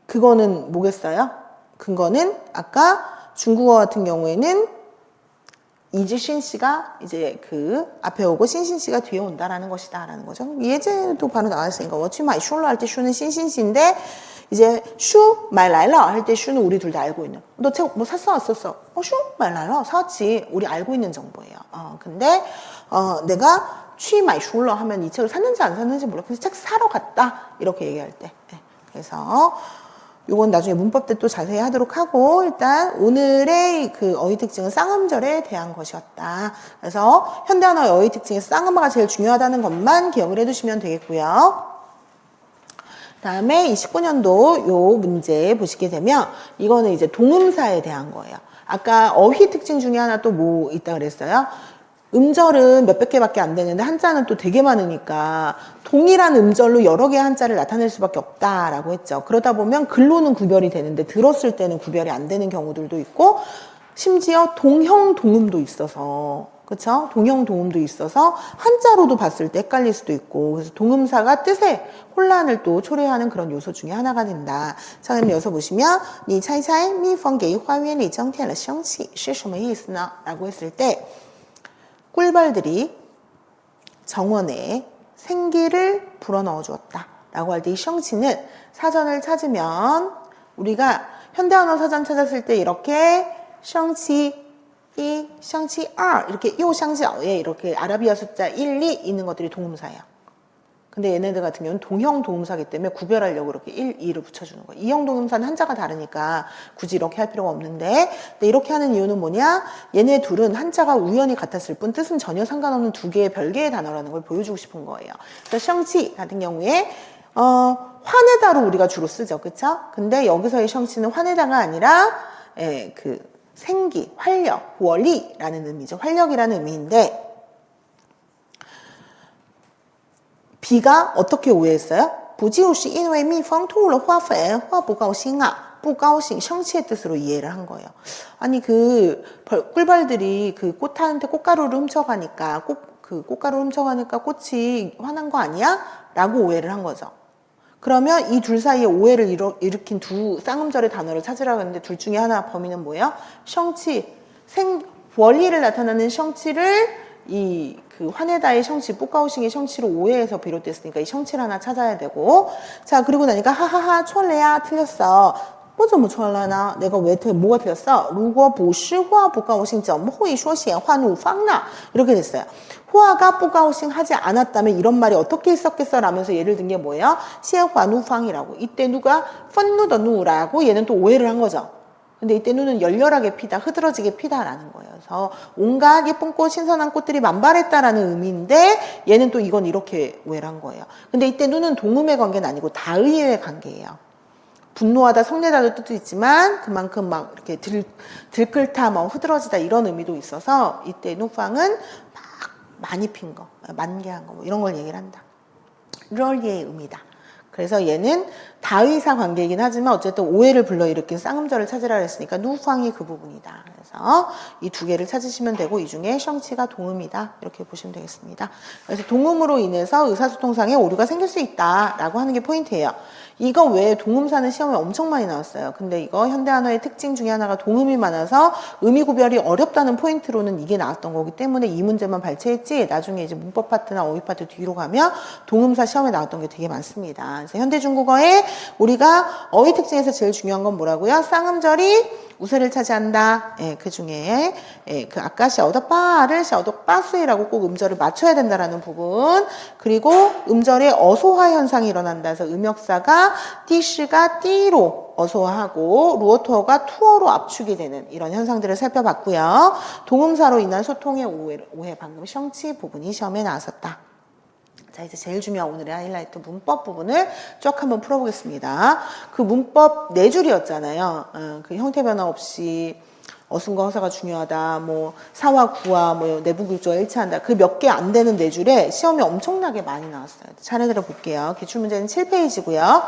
그거는 뭐겠어요? 근거는 아까 중국어 같은 경우에는 이즈신씨가 이제 그 앞에 오고 신신씨가 뒤에 온다라는 것이다라는 거죠. 예제도 바로 나왔으니까 我去买书了 할 때 슈는 신신씨인데, 이제 슈 말라이러 할 때 슈는 우리 둘 다 알고 있는, 너 책 뭐 샀어 왔었어? 슈 말라이러 사왔지. 우리 알고 있는 정보예요. 근데 내가 취买书了 하면 이 책을 샀는지 안 샀는지 몰라. 그래서 책 사러 갔다 이렇게 얘기할 때. 그래서 요건 나중에 문법 때 또 자세히 하도록 하고, 일단 오늘의 그 어휘 특징은 쌍음절에 대한 것이었다. 그래서 현대 언어의 어휘 특징에서 쌍음화가 제일 중요하다는 것만 기억을 해두시면 되겠고요. 다음에 29년도 요 문제 보시게 되면 이거는 이제 동음사에 대한 거예요. 아까 어휘 특징 중에 하나 또 뭐 있다 그랬어요? 음절은 몇백 개밖에 안 되는데 한자는 또 되게 많으니까 동일한 음절로 여러 개의 한자를 나타낼 수밖에 없다라고 했죠. 그러다 보면 글로는 구별이 되는데 들었을 때는 구별이 안 되는 경우들도 있고 심지어 동형 동음도 있어서 그렇죠? 동형 동음도 있어서 한자로도 봤을 때 헷갈릴 수도 있고 그래서 동음사가 뜻에 혼란을 또 초래하는 그런 요소 중에 하나가 된다. 자, 그럼 여기서 보시면 你猜猜蜜蜂给花园里增添了香气是什么意思呢? 라고 했을 때 꿀벌들이 정원에 생기를 불어넣어 주었다 라고 할 때 이 샹치는 사전을 찾으면 우리가 현대언어 사전 찾았을 때 이렇게 샹치 1, 샹치 2 이렇게 요 샹지아오에 이렇게 아라비아 숫자 1, 2 있는 것들이 동음사예요. 근데 얘네들 같은 경우는 동형 동음사기 때문에 구별하려고 이렇게 1, 2를 붙여주는 거예요. 이형 동음사는 한자가 다르니까 굳이 이렇게 할 필요가 없는데 근데 이렇게 하는 이유는 뭐냐? 얘네 둘은 한자가 우연히 같았을 뿐 뜻은 전혀 상관없는 두 개의 별개의 단어라는 걸 보여주고 싶은 거예요. 그래서 샹치 같은 경우에 화내다로 우리가 주로 쓰죠. 그쵸? 근데 여기서의 샹치는 화내다가 아니라 그 생기, 활력, 월리라는 의미죠. 활력이라는 의미인데 비가 어떻게 오해했어요? 不就是因为蜜蜂吐了花粉花不高兴啊不高兴 샹치의 뜻으로 이해를 한 거예요. 아니 그 꿀벌들이 그 꽃한테 꽃가루를 훔쳐가니까 꽃가루를 훔쳐가니까 꽃이 화난 거 아니야? 라고 오해를 한 거죠. 그러면 이 둘 사이에 오해를 일으킨 두 쌍음절의 단어를 찾으라고 했는데 둘 중에 하나 범위는 뭐예요? 샹치, 원리를 나타나는 샹치를 이 그 화내다의 샹치, 뿌까오싱의 샹치로 오해해서 비롯됐으니까 이 샹치를 하나 찾아야 되고 자 그리고 나니까 하하하 촐레야 틀렸어. 我怎么错了呢? 내가 왜 뭐가 틀렸어? 如果不是花不高兴怎么会说闲话怒放呢? 이렇게 됐어요. 호화가 不高兴 하지 않았다면 이런 말이 어떻게 있었겠어? 라면서 예를 든 게 뭐예요? 闲话怒放이라고. 이때 누가 펀누더 누라고 얘는 또 오해를 한 거죠. 근데 이때 누는 열렬하게 피다, 흐드러지게 피다라는 거예요. 그래서 온갖 예쁜 꽃, 신선한 꽃들이 만발했다라는 의미인데 얘는 또 이건 이렇게 오해를 한 거예요. 근데 이때 누는 동음의 관계는 아니고 다의의 관계예요. 분노하다, 성내다도 뜻도 있지만 그만큼 막 이렇게 들끓다, 뭐 흐드러지다 이런 의미도 있어서 이때 누팡은 막 많이 핀 거, 만개한 거 뭐 이런 걸 얘기를 한다. 럴리의 의미다. 그래서 얘는 다의사 관계이긴 하지만 어쨌든 오해를 불러일으킨 쌍음절을 찾으라 했으니까 누팡이 그 부분이다. 그래서 이 두 개를 찾으시면 되고 이 중에 샹치가 동음이다. 이렇게 보시면 되겠습니다. 그래서 동음으로 인해서 의사소통상에 오류가 생길 수 있다라고 하는 게 포인트예요. 이거 외에 동음사는 시험에 엄청 많이 나왔어요. 근데 이거 현대한어의 특징 중에 하나가 동음이 많아서 의미 구별이 어렵다는 포인트로는 이게 나왔던 거기 때문에 이 문제만 발췌했지 나중에 이제 문법 파트나 어휘 파트 뒤로 가면 동음사 시험에 나왔던 게 되게 많습니다. 그래서 현대 중국어에 우리가 어휘 특징에서 제일 중요한 건 뭐라고요? 쌍음절이 우세를 차지한다. 예, 그 중에 그 아까 샤오더빠를 샤오더빠스이라고 꼭 음절을 맞춰야 된다라는 부분. 그리고 음절에 어소화 현상이 일어난다. 그래서 음역사가 띠시가 띠로 어소화하고 루어토어가 투어로 압축이 되는 이런 현상들을 살펴봤고요. 동음사로 인한 소통의 오해 방금 샹치 부분이 시험에 나왔었다. 자, 이제 제일 중요한 오늘의 하이라이트 문법 부분을 쭉 한번 풀어보겠습니다. 그 문법 4줄이었잖아요. 그 형태 변화 없이 어순과 허사가 중요하다, 뭐 사와 구와 뭐 내부 구조가 일치한다. 그 몇 개 안 되는 4줄에 시험이 엄청나게 많이 나왔어요. 차례대로 볼게요. 기출문제는 7페이지고요.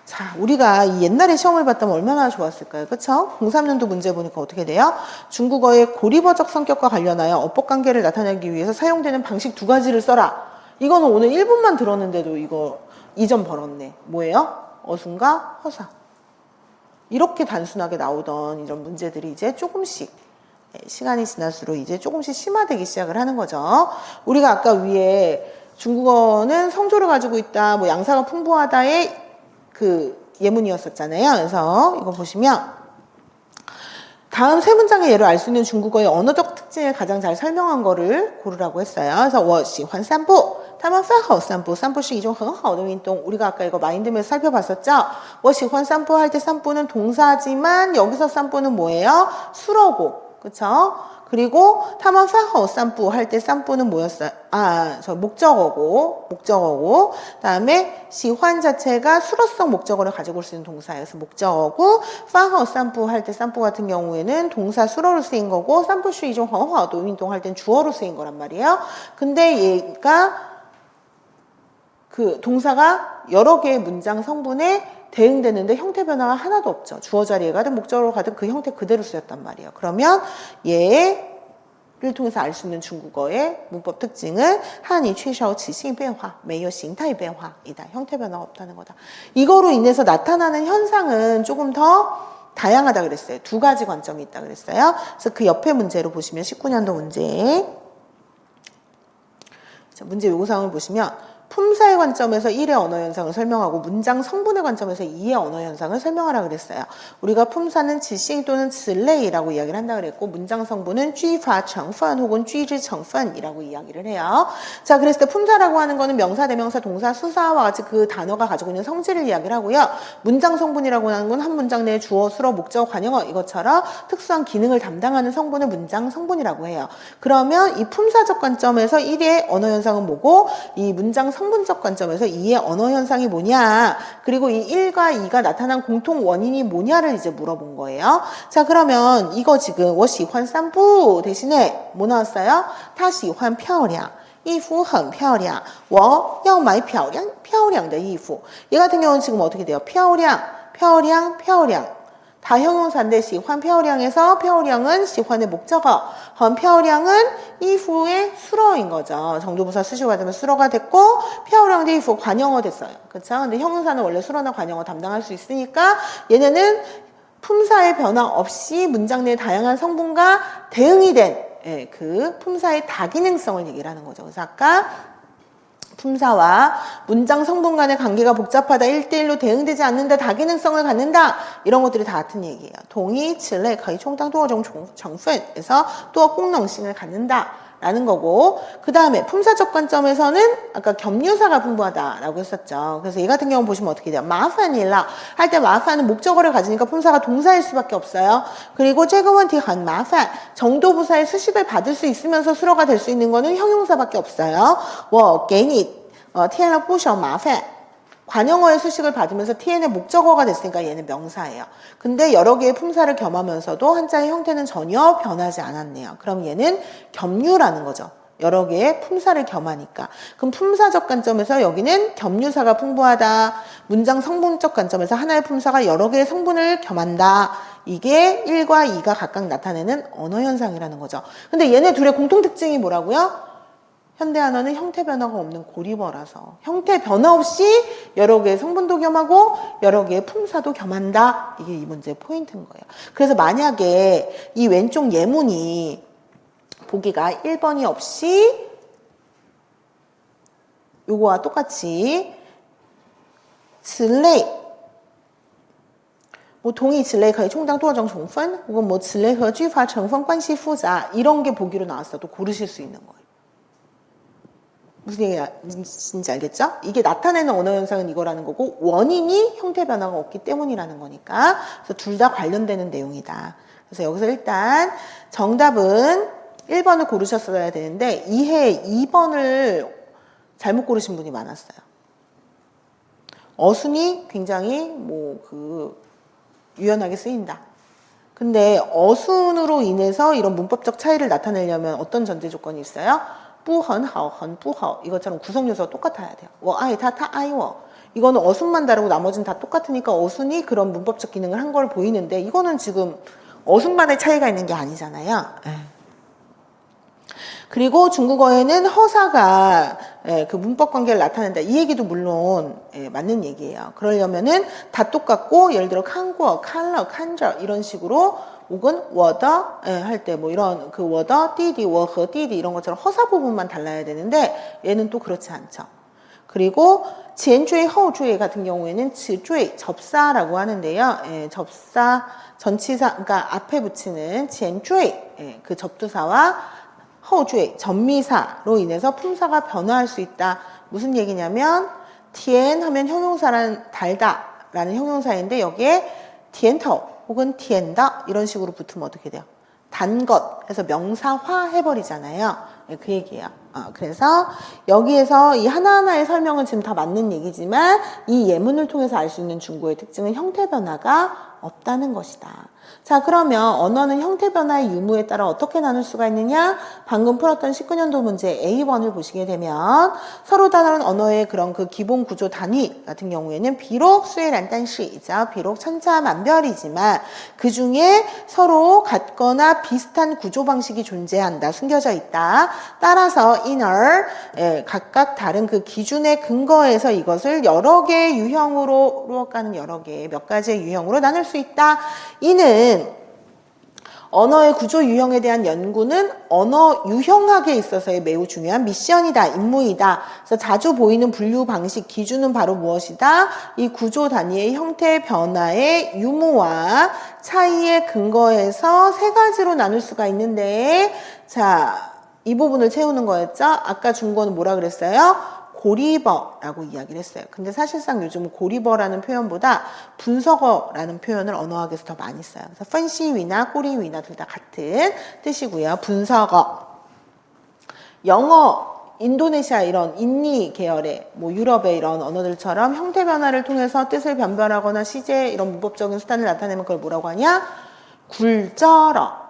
자, 우리가 이 옛날에 시험을 봤다면 얼마나 좋았을까요? 그쵸? 03년도 문제 보니까 어떻게 돼요? 중국어의 고리버적 성격과 관련하여 어법관계를 나타내기 위해서 사용되는 방식 2가지를 써라. 이거는 오늘 1분만 들었는데도 이거 2점 벌었네. 뭐예요? 어순과 허사. 이렇게 단순하게 나오던 이런 문제들이 이제 조금씩 시간이 지날수록 이제 조금씩 심화되기 시작을 하는 거죠. 우리가 아까 위에 중국어는 성조를 가지고 있다, 뭐 양사가 풍부하다의 그 예문이었었잖아요. 그래서 이거 보시면 다음 세 문장의 예로 알 수 있는 중국어의 언어적 특징을 가장 잘 설명한 거를 고르라고 했어요. 그래서 我喜欢散步他们饭后散步散步是一种很好的运动 우리가 아까 이거 마인드맵 살펴봤었죠? 我喜欢散步할 때散步는 동사지만 여기서散步는 뭐예요? 수로고. 그쵸? 그리고 타만 파허 쌈뿌 할 때 쌈뿌는 뭐였어요? 저 목적어고 그다음에 시환 자체가 수로성 목적어를 가지고 올 수 있는 동사여서 목적어고 파허 쌈뿌 할 때 쌈뿌 같은 경우에는 동사 수로로 쓰인 거고 쌈뿌是一种很好的运动할 땐 주어로 쓰인 거란 말이에요. 근데 얘가 그 동사가 여러 개의 문장 성분에 대응되는데 형태 변화가 하나도 없죠. 주어 자리에 가든 목적어로 가든 그 형태 그대로 쓰였단 말이에요. 그러면 얘를 통해서 알 수 있는 중국어의 문법 특징은 한이缺少词性变化没有形态变化이다. 형태 변화가 없다는 거다. 이거로 인해서 나타나는 현상은 조금 더 다양하다 그랬어요. 두 가지 관점이 있다 그랬어요. 그래서 그 옆에 문제로 보시면 19년도 문제. 자, 문제 요구사항을 보시면 품사의 관점에서 1의 언어 현상을 설명하고 문장 성분의 관점에서 2의 언어 현상을 설명하라 그랬어요. 우리가 품사는 지식 또는 즈레이라고 이야기를 한다 그랬고 문장 성분은 쥐파 정펀 혹은 쥐지 정펀이라고 이야기를 해요. 자, 그랬을 때 품사라고 하는 거는 명사, 대명사, 동사, 수사와 같이 그 단어가 가지고 있는 성질을 이야기를 하고요. 문장 성분이라고 하는 건 한 문장 내에 주어, 수로, 목적, 관용어 이것처럼 특수한 기능을 담당하는 성분을 문장 성분이라고 해요. 그러면 이 품사적 관점에서 1의 언어 현상은 뭐고 이 문장 성분적 관점에서 2의 언어 현상이 뭐냐 그리고 이 1과 2가 나타난 공통 원인이 뭐냐를 이제 물어본 거예요. 자, 그러면 이거 지금 我喜欢散步 대신에 뭐 나왔어요? 他喜欢漂亮衣服很漂亮我要买漂亮的衣服얘 같은 경우는 지금 어떻게 돼요? 漂亮다 형용사인데 시환漂亮에서 漂亮은 시환의 목적어, 很漂亮은 이후의 수러인 거죠. 정도부사 수식어 받으면 수러가 됐고 漂亮的衣服 관용어 됐어요. 그렇죠? 근데 형용사는 원래 수러나 관용어 담당할 수 있으니까 얘네는 품사의 변화 없이 문장 내 다양한 성분과 대응이 된 그 품사의 다기능성을 얘기를 하는 거죠. 그래서 아까 품사와 문장 성분 간의 관계가 복잡하다, 1대1로 대응되지 않는다, 다기능성을 갖는다 이런 것들이 다 같은 얘기예요. 동의, 词类可以充当多种成分에서 또功能性을 갖는다 라는 거고 그 다음에 품사적 관점에서는 아까 겸유사가 풍부하다라고 했었죠. 그래서 이 같은 경우 보시면 어떻게 돼요? 마판이라 할 때 마판은 목적어를 가지니까 품사가 동사일 수밖에 없어요. 그리고 这个问题很麻烦 정도부사의 수식을 받을 수 있으면서 수로가 될 수 있는 거는 형용사밖에 없어요. 我给你添了不少麻烦 관용어의 수식을 받으면서 tn의 목적어가 됐으니까 얘는 명사예요. 근데 여러 개의 품사를 겸하면서도 한자의 형태는 전혀 변하지 않았네요. 그럼 얘는 겸유라는 거죠. 여러 개의 품사를 겸하니까. 그럼 품사적 관점에서 여기는 겸유사가 풍부하다. 문장 성분적 관점에서 하나의 품사가 여러 개의 성분을 겸한다. 이게 1과 2가 각각 나타내는 언어 현상이라는 거죠. 근데 얘네 둘의 공통특징이 뭐라고요? 현대 한어는 형태 변화가 없는 고리버라서 형태 변화 없이 여러 개의 성분도 겸하고 여러 개의 품사도 겸한다. 이게 이 문제의 포인트인 거예요. 그래서 만약에 이 왼쪽 예문이 보기가 1번이 없이 요거와 똑같이 此类 뭐 동의 此类可以充当多种成分 혹은 뭐 此类和句法成分关系复杂 이런 게 보기로 나왔어도 고르실 수 있는 거예요. 무슨 얘기인지 알겠죠? 이게 나타내는 언어 현상은 이거라는 거고 원인이 형태 변화가 없기 때문이라는 거니까 그래서 둘 다 관련되는 내용이다. 그래서 여기서 일단 정답은 1번을 고르셨어야 되는데 2회 2번을 잘못 고르신 분이 많았어요. 어순이 굉장히 유연하게 쓰인다. 근데 어순으로 인해서 이런 문법적 차이를 나타내려면 어떤 전제 조건이 있어요? 不很好,很不好 이것처럼 구성 요소가 똑같아야 돼요. 我爱他,他爱我 이거는 어순만 다르고 나머지는 다 똑같으니까 어순이 그런 문법적 기능을 한 걸 보이는데 이거는 지금 어순만의 차이가 있는 게 아니잖아요. 그리고 중국어에는 허사가 그 문법 관계를 나타낸다. 이 얘기도 물론 맞는 얘기예요. 그러려면은 다 똑같고 예를 들어 칸고, 칸러, 칸저 이런 식으로 혹은 워더 할 때 뭐 이런 그 워더, 띠디, 워허, 띠디 이런 것처럼 허사 부분만 달라야 되는데 얘는 또 그렇지 않죠. 그리고前缀, 后缀 같은 경우에는 词缀, 접사라고 하는데요. 접사, 전치사, 그러니까 앞에 붙이는 前缀, 그 접두사와 后缀, 전미사로 인해서 품사가 변화할 수 있다. 무슨 얘기냐면 甜 하면 형용사란 달다 라는 형용사인데 여기에 甜头 혹은 甜다 이런 식으로 붙으면 어떻게 돼요? 단 것 해서 명사화 해버리잖아요. 네, 그 얘기예요. 그래서 여기에서 이 하나하나의 설명은 지금 다 맞는 얘기지만 이 예문을 통해서 알 수 있는 중국어의 특징은 형태 변화가 없다는 것이다. 자, 그러면 언어는 형태 변화의 유무에 따라 어떻게 나눌 수가 있느냐? 방금 풀었던 19년도 문제 A1을 보시게 되면 서로 다른 언어의 그런 그 기본 구조 단위 같은 경우에는 비록 수의란단시이자 비록 천차만별이지만 그 중에 서로 같거나 비슷한 구조 방식이 존재한다, 숨겨져 있다. 따라서 inner 각각 다른 그 기준에 근거해서 이것을 여러 개의 유형으로 가는 여러 개의 몇 가지의 유형으로 나눌 수 있다. 이는 언어의 구조 유형에 대한 연구는 언어 유형학에 있어서의 매우 중요한 미션이다, 임무이다. 그래서 자주 보이는 분류 방식 기준은 바로 무엇이다? 이 구조 단위의 형태 변화의 유무와 차이에 근거해서 세 가지로 나눌 수가 있는데, 자, 이 부분을 채우는 거였죠? 아까 중국어는 뭐라 그랬어요? 고리버라고 이야기를 했어요. 근데 사실상 요즘은 고리버라는 표현보다 분석어라는 표현을 언어학에서 더 많이 써요. 그래서 펀시위나 꼬리위나 둘 다 같은 뜻이고요. 분석어. 영어, 인도네시아 이런 인니 계열의 뭐 유럽의 이런 언어들처럼 형태 변화를 통해서 뜻을 변별하거나 시제 이런 문법적인 수단을 나타내면 그걸 뭐라고 하냐? 굴절어.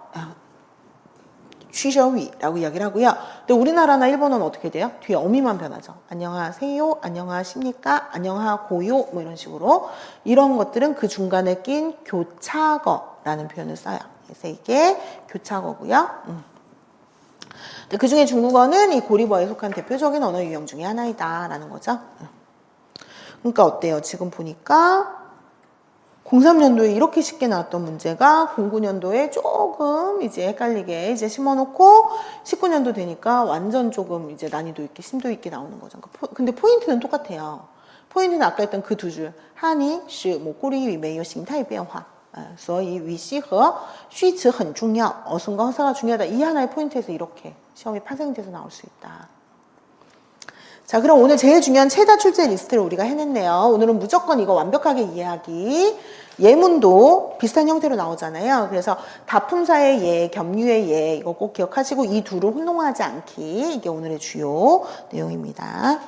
취셔위라고 이야기를 하고요. 근데 우리나라나 일본어는 어떻게 돼요? 뒤에 어미만 변하죠. 안녕하세요, 안녕하십니까, 안녕하고요, 뭐 이런 식으로. 이런 것들은 그 중간에 낀 교차어라는 표현을 써요. 그래서 이게 교차어고요. 그 중에 중국어는 이 고리버에 속한 대표적인 언어 유형 중에 하나이다라는 거죠. 그러니까 어때요? 지금 보니까 03년도에 이렇게 쉽게 나왔던 문제가 09년도에 조금 이제 헷갈리게 이제 심어놓고 19년도 되니까 완전 조금 이제 난이도 있게 심도 있게 나오는 거죠. 근데 포인트는 똑같아요. 포인트는 아까 했던 그 두 줄. 한이, 시, 뭐, 꼬리, 메이어, 싱타의 변화. 所以 위시和 虚词很重要. 어순과 허사가 중요하다. 이 하나의 포인트에서 이렇게 시험이 파생이 돼서 나올 수 있다. 자, 그럼 오늘 제일 중요한 최다 출제 리스트를 우리가 해냈네요. 오늘은 무조건 이거 완벽하게 이해하기. 예문도 비슷한 형태로 나오잖아요. 그래서 다품사의 예, 겸유의 예, 이거 꼭 기억하시고 이 둘을 혼동하지 않기. 이게 오늘의 주요 내용입니다.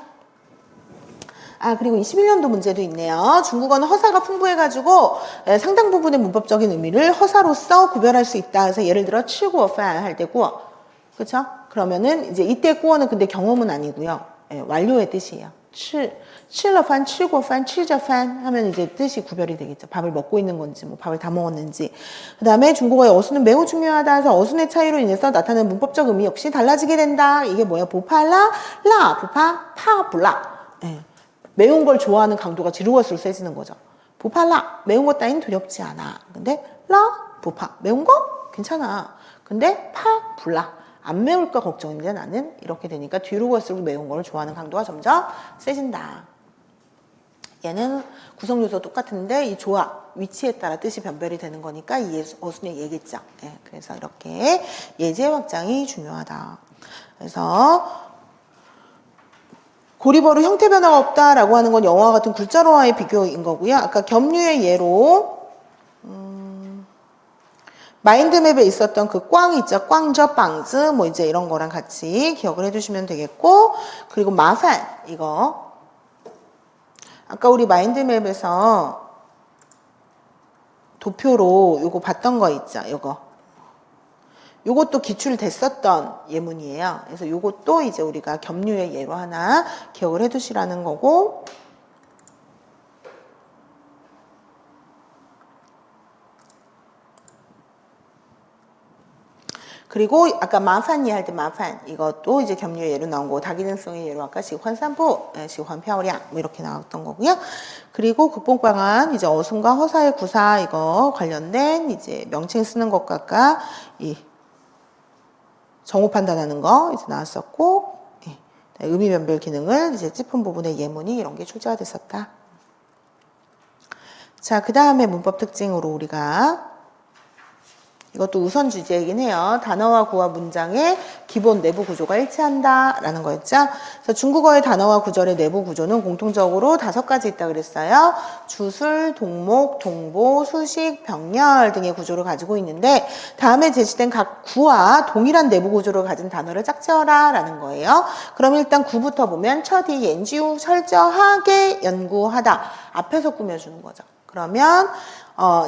그리고 21년도 문제도 있네요. 중국어는 허사가 풍부해가지고 상당 부분의 문법적인 의미를 허사로서 구별할 수 있다. 그래서 예를 들어 吃过饭 할 때 구어. 그렇죠? 그러면은 이제 이때 구어는 근데 경험은 아니고요. 완료의 뜻이에요. 吃了饭, 吃过饭, 吃着饭 하면 이제 뜻이 구별이 되겠죠. 밥을 먹고 있는 건지, 뭐 밥을 다 먹었는지. 그 다음에 중국어의 어순은 매우 중요하다. 해서 어순의 차이로 인해서 나타나는 문법적 의미 역시 달라지게 된다. 이게 뭐야? 보파라, 라, 보파, 파, 불라. 매운 걸 좋아하는 강도가 지루할수록 세지는 거죠. 보파라, 매운 것 따윈 두렵지 않아. 근데 라, 보파, 매운 거? 괜찮아. 근데 파, 불라. 안 매울까 걱정인데 나는 이렇게 되니까 뒤로 갈수록 매운 걸 좋아하는 강도가 점점 세진다. 얘는 구성 요소 똑같은데 이 조합, 위치에 따라 뜻이 변별이 되는 거니까 이 어순의 예겠죠. 그래서 이렇게 예제 확장이 중요하다. 그래서 고리버로 형태 변화가 없다라고 하는 건 영어와 같은 굴자로와의 비교인 거고요. 아까 겸유의 예로 마인드맵에 있었던 그 꽝 있죠. 꽝저 빵즈 뭐 이제 이런 거랑 같이 기억을 해두시면 되겠고, 그리고 마판 이거 아까 우리 마인드맵에서 도표로 요거 봤던 거 있죠. 요것도 기출됐었던 예문이에요. 그래서 요것도 이제 우리가 겸유의 예로 하나 기억을 해두시라는 거고, 그리고 아까 마판이 할 때 마판 이것도 이제 겸유의 예로 나온 거고, 다기능성의 예로 아까 시환산부, 시환표량 뭐 이렇게 나왔던 거고요. 그리고 극복방안 이제 어순과 허사의 구사 이거 관련된 이제 명칭 쓰는 것과 아까 이 정오 판단하는 거 이제 나왔었고, 의미 변별 기능을 이제 짚은 부분의 예문이 이런 게 출제가 됐었다. 자, 그 다음에 문법 특징으로 우리가 이것도 우선 주제이긴 해요. 단어와 구와 문장의 기본 내부 구조가 일치한다라는 거였죠. 그래서 중국어의 단어와 구절의 내부 구조는 공통적으로 5가지 있다 그랬어요. 주술, 동목, 동보, 수식, 병렬 등의 구조를 가지고 있는데 다음에 제시된 각 구와 동일한 내부 구조를 가진 단어를 짝지어라 라는 거예요. 그럼 일단 구부터 보면 처디, 연주, 철저하게 연구하다. 앞에서 꾸며주는 거죠. 그러면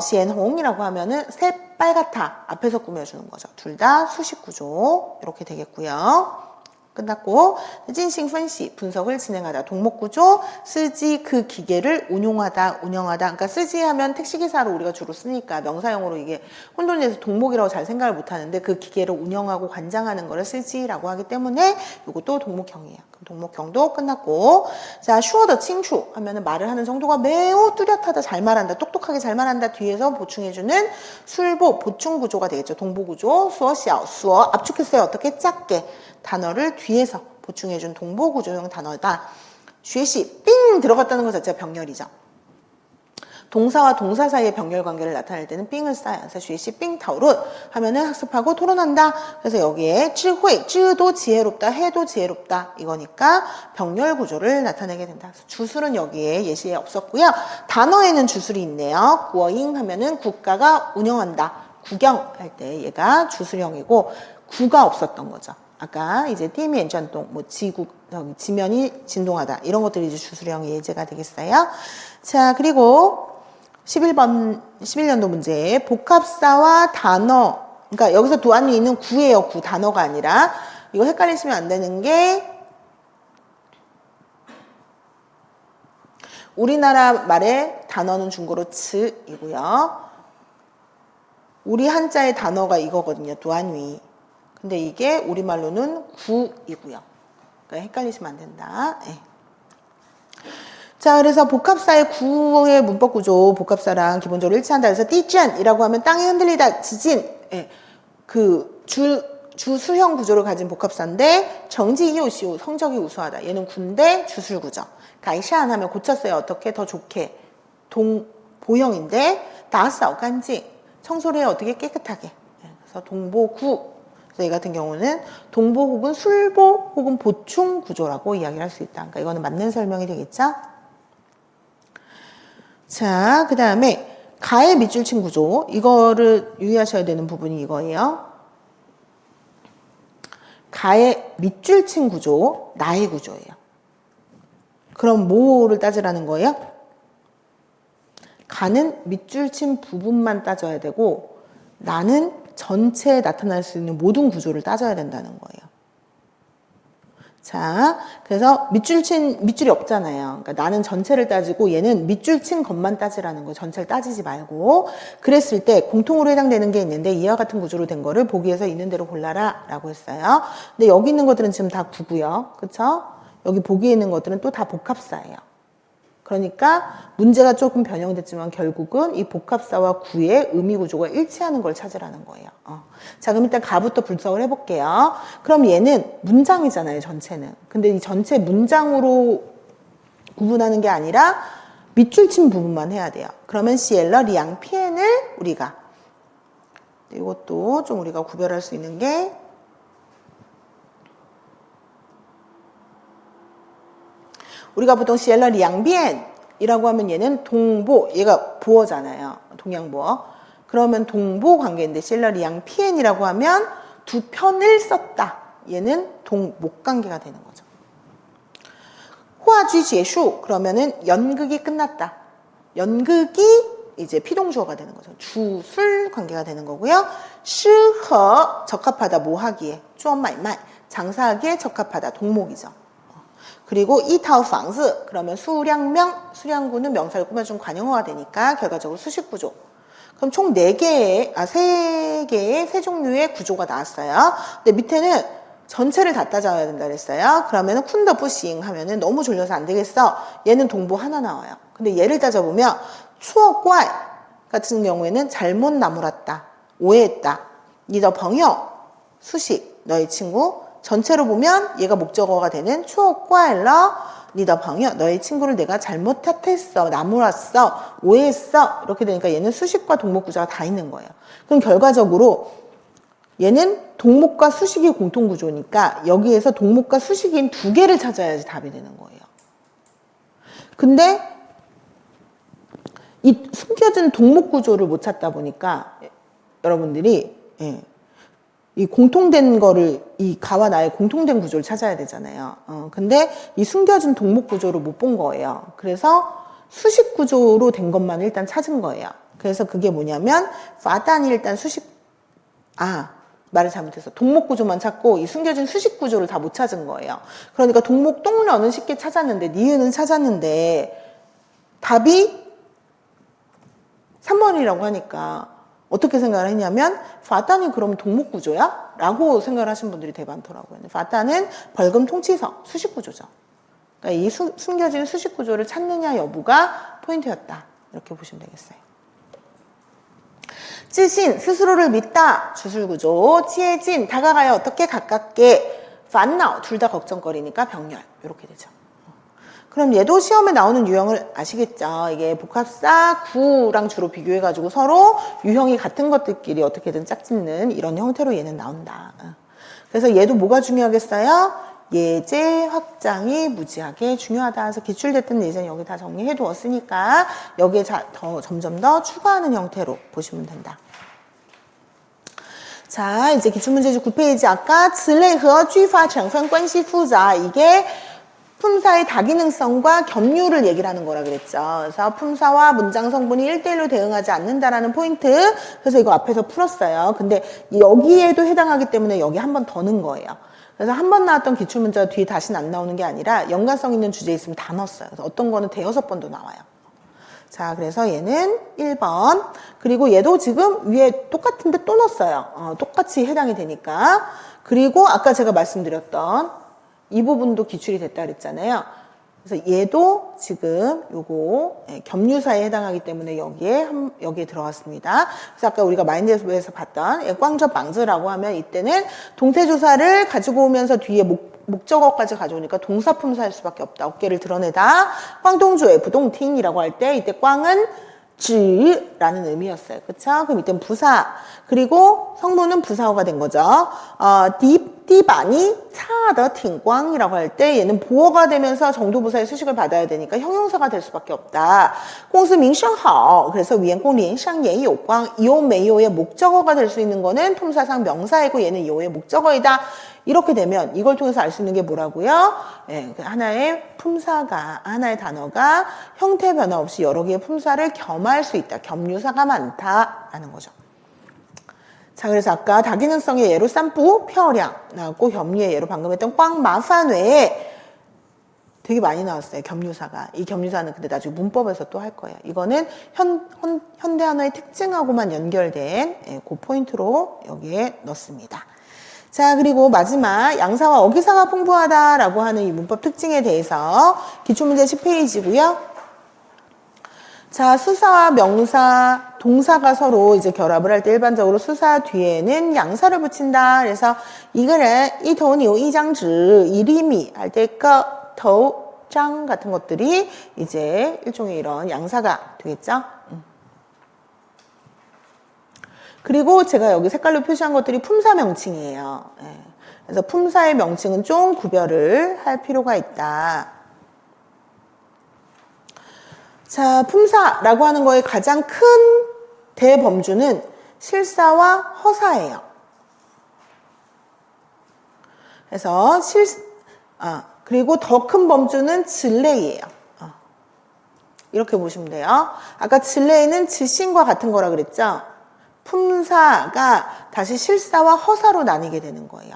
시엔홍이라고 하면은 새빨갛다 앞에서 꾸며주는 거죠. 둘 다 수식 구조 이렇게 되겠고요. 끝났고 진싱 분析분석을 진행하다 동목 구조 쓰지 그 기계를 운용하다 그러니까 쓰지 하면 택시기사로 우리가 주로 쓰니까 명사용으로 이게 혼돈돼서 동목이라고 잘 생각을 못 하는데 그 기계를 운영하고 관장하는 거를 쓰지라고 하기 때문에 이것도 동목형이에요. 그럼 동목형도 끝났고 자 슈어더 칭추 하면은 말을 하는 정도가 매우 뚜렷하다 잘 말한다 똑똑하게 잘 말한다 뒤에서 보충해주는 술보 보충 구조가 되겠죠. 동보 구조 수어 수어 압축했어요. 어떻게 작게 단어를 뒤에서 보충해준 동보 구조형 단어다. 学习 삥 들어갔다는 것 자체가 병렬이죠. 동사와 동사 사이의 병렬 관계를 나타낼 때는 삥을 써요. 그래서 学习 삥 타오른 하면은 학습하고 토론한다. 그래서 여기에 智慧, 智도 지혜롭다, 해도 지혜롭다 이거니까 병렬 구조를 나타내게 된다. 그래서 주술은 여기에 예시에 없었고요. 단어에는 주술이 있네요. 구어잉 하면은 국가가 운영한다. 구경할 때 얘가 주술형이고 구가 없었던 거죠. 아까 이제 띠미 엔전동, 뭐 지면이 진동하다 이런 것들이 이제 주술형 예제가 되겠어요. 자 그리고 11년도 문제 복합사와 단어 그러니까 여기서 두안이 있는 구예요. 구 단어가 아니라 이거 헷갈리시면 안 되는 게 우리나라 말의 단어는 중국어로 츠이고요. 우리 한자의 단어가 이거거든요. 두안위. 근데 이게 우리말로는 구이고요. 그러니까 헷갈리시면 안 된다. 네. 자, 그래서 복합사의 구의 문법 구조, 복합사랑 기본적으로 일치한다. 그래서 띠짠이라고 하면 땅이 흔들리다, 지진. 네. 그 주수형 구조를 가진 복합사인데 정지 요시오 성적이 우수하다. 얘는 군대 주술 구조. 가이샤안 하면 고쳤어요. 어떻게 더 좋게. 동보형인데 다싸오 간지 청소를 해 어떻게 깨끗하게. 네. 그래서 동보구. 이 같은 경우는 동보 혹은 술보 혹은 보충 구조라고 이야기를 할 수 있다. 그러니까 이거는 맞는 설명이 되겠죠? 자, 그 다음에 가의 밑줄친 구조. 이거를 유의하셔야 되는 부분이 이거예요. 가의 밑줄친 구조, 나의 구조예요. 그럼 뭐를 따지라는 거예요? 가는 밑줄친 부분만 따져야 되고 나는 전체에 나타날 수 있는 모든 구조를 따져야 된다는 거예요. 자, 그래서 밑줄이 없잖아요. 그러니까 나는 전체를 따지고 얘는 밑줄 친 것만 따지라는 거예요. 전체를 따지지 말고. 그랬을 때 공통으로 해당되는 게 있는데 이와 같은 구조로 된 거를 보기에서 있는 대로 골라라 라고 했어요. 근데 여기 있는 것들은 지금 다 구고요. 그쵸? 여기 보기에 있는 것들은 또 다 복합사예요. 그러니까 문제가 조금 변형됐지만 결국은 이 복합사와 구의 의미 구조가 일치하는 걸 찾으라는 거예요. 자, 그럼 일단 가부터 분석을 해볼게요. 그럼 얘는 문장이잖아요, 전체는. 근데 이 전체 문장으로 구분하는 게 아니라 밑줄 친 부분만 해야 돼요. 그러면 시엘러 리앙 피엔을 우리가 이것도 좀 우리가 구별할 수 있는 게 우리가 보통 시엘러 리앙비엔이라고 하면 얘는 동보, 얘가 보어잖아요. 동양보어. 그러면 동보 관계인데 시엘러 리앙피엔이라고 하면 두 편을 썼다. 얘는 동목 관계가 되는 거죠. 호화쥐 제슈 그러면은 연극이 끝났다. 연극이 이제 피동주어가 되는 거죠. 주술 관계가 되는 거고요. 시허 적합하다 뭐 하기에 좀 말말 장사하기에 적합하다 동목이죠. 그리고 이타오 방스 그러면 수량구는 명사를 꾸며준 관용어가 되니까 결과적으로 수식구조. 그럼 총 3개의 세 종류의 구조가 나왔어요. 근데 밑에는 전체를 다 따져야 된다 그랬어요. 그러면은 쿤더푸싱 하면은 너무 졸려서 안 되겠어. 얘는 동보 하나 나와요. 근데 얘를 따져보면 추억과이 같은 경우에는 잘못 나무랐다. 오해했다. 니더朋友 수식 너의 친구 전체로 보면 얘가 목적어가 되는 추억과일러 니的朋友 너의 친구를 내가 잘못 탓했어, 나무랐어, 오해했어. 이렇게 되니까 얘는 수식과 동목 구조가 다 있는 거예요. 그럼 결과적으로 얘는 동목과 수식이 공통 구조니까 여기에서 동목과 수식인 두 개를 찾아야지 답이 되는 거예요. 근데 이 숨겨진 동목 구조를 못 찾다 보니까 여러분들이 이 공통된 거를, 이 가와 나의 공통된 구조를 찾아야 되잖아요. 근데 이 숨겨진 동목 구조를 못 본 거예요. 그래서 수식 구조로 된 것만 일단 찾은 거예요. 그래서 그게 뭐냐면 파단이 일단 말을 잘못했어. 동목 구조만 찾고 이 숨겨진 수식 구조를 다 못 찾은 거예요. 그러니까 동목 똥러는 쉽게 찾았는데 니은은 찾았는데 답이 3번이라고 하니까 어떻게 생각을 했냐면 파단이 그럼 동목 구조야? 라고 생각을 하신 분들이 되게 많더라고요. 파단은 벌금 통치성, 수식 구조죠. 그러니까 이 숨겨진 수식 구조를 찾느냐 여부가 포인트였다. 이렇게 보시면 되겠어요. 찌신, 스스로를 믿다. 주술구조. 치해진, 다가가요. 어떻게 가깝게.烦恼, 둘 다 걱정거리니까 병렬. 이렇게 되죠. 그럼 얘도 시험에 나오는 유형을 아시겠죠? 이게 복합사, 구랑 주로 비교해가지고 서로 유형이 같은 것들끼리 어떻게든 짝짓는 이런 형태로 얘는 나온다. 그래서 얘도 뭐가 중요하겠어요? 예제 확장이 무지하게 중요하다. 그래서 기출됐던 예제는 여기 다 정리해 두었으니까 여기에 점점 더 추가하는 형태로 보시면 된다. 자, 이제 기출문제집 9페이지 아까 词类和句法成分关系复杂 이게 품사의 다기능성과 겸유를 얘기를 하는 거라 그랬죠. 그래서 품사와 문장 성분이 1대1로 대응하지 않는다라는 포인트. 그래서 이거 앞에서 풀었어요. 근데 여기에도 해당하기 때문에 여기 한 번 더 넣은 거예요. 그래서 한 번 나왔던 기출문제가 뒤에 다시는 안 나오는 게 아니라 연관성 있는 주제 있으면 다 넣었어요. 그래서 어떤 거는 대여섯 번도 나와요. 자, 그래서 얘는 1번. 그리고 얘도 지금 위에 똑같은데 또 넣었어요. 똑같이 해당이 되니까. 그리고 아까 제가 말씀드렸던 이 부분도 기출이 됐다 그랬잖아요. 그래서 얘도 지금 요거 겸유사에 해당하기 때문에 여기에 들어갔습니다. 그래서 아까 우리가 마인드에서 봤던 꽝저 방즈라고 하면 이때는 동태조사를 가지고 오면서 뒤에 목적어까지 가져오니까 동사품사일 수밖에 없다. 어깨를 드러내다. 꽝동주의 부동팅이라고 할 때 이때 꽝은 즈라는 의미였어요. 그쵸? 그럼 이때는 부사. 그리고 성분은 부사어가 된 거죠. 띠반이 차더 팅꽝이라고 할 때 얘는 보어가 되면서 정도부사의 수식을 받아야 되니까 형용사가 될 수밖에 없다. 공스 민성하오. 그래서 위엔공 리엔상예 요꽝 요메요의 목적어가 될 수 있는 거는 품사상 명사이고 얘는 요의 목적어이다. 이렇게 되면 이걸 통해서 알 수 있는 게 뭐라고요? 하나의 품사가, 하나의 단어가 형태 변화 없이 여러 개의 품사를 겸할 수 있다. 겸유사가 많다라는 거죠. 자, 그래서 아까 다기능성의 예로 쌈뿌, 펴량 나왔고 겸유의 예로 방금 했던 꽝, 마판 외에 되게 많이 나왔어요. 겸유사가. 이 겸유사는 근데 나중에 문법에서 또 할 거예요. 이거는 현대 한어의 특징하고만 연결된 그 포인트로 여기에 넣습니다. 자, 그리고 마지막 양사와 어기사가 풍부하다라고 하는 이 문법 특징에 대해서 기출문제 10페이지고요. 자, 수사와 명사, 동사가 서로 이제 결합을 할 때 일반적으로 수사 뒤에는 양사를 붙인다. 그래서 이거는 이 돈이요, 이 장즈, 이리미 할 때 장 같은 것들이 이제 일종의 이런 양사가 되겠죠. 그리고 제가 여기 색깔로 표시한 것들이 품사 명칭이에요. 그래서 품사의 명칭은 좀 구별을 할 필요가 있다. 자, 품사라고 하는 거의 가장 큰 대범주는 실사와 허사예요. 그래서 그리고 더 큰 범주는 즈레이예요. 이렇게 보시면 돼요. 아까 즈레이는 즈신과 같은 거라 그랬죠. 품사가 다시 실사와 허사로 나뉘게 되는 거예요.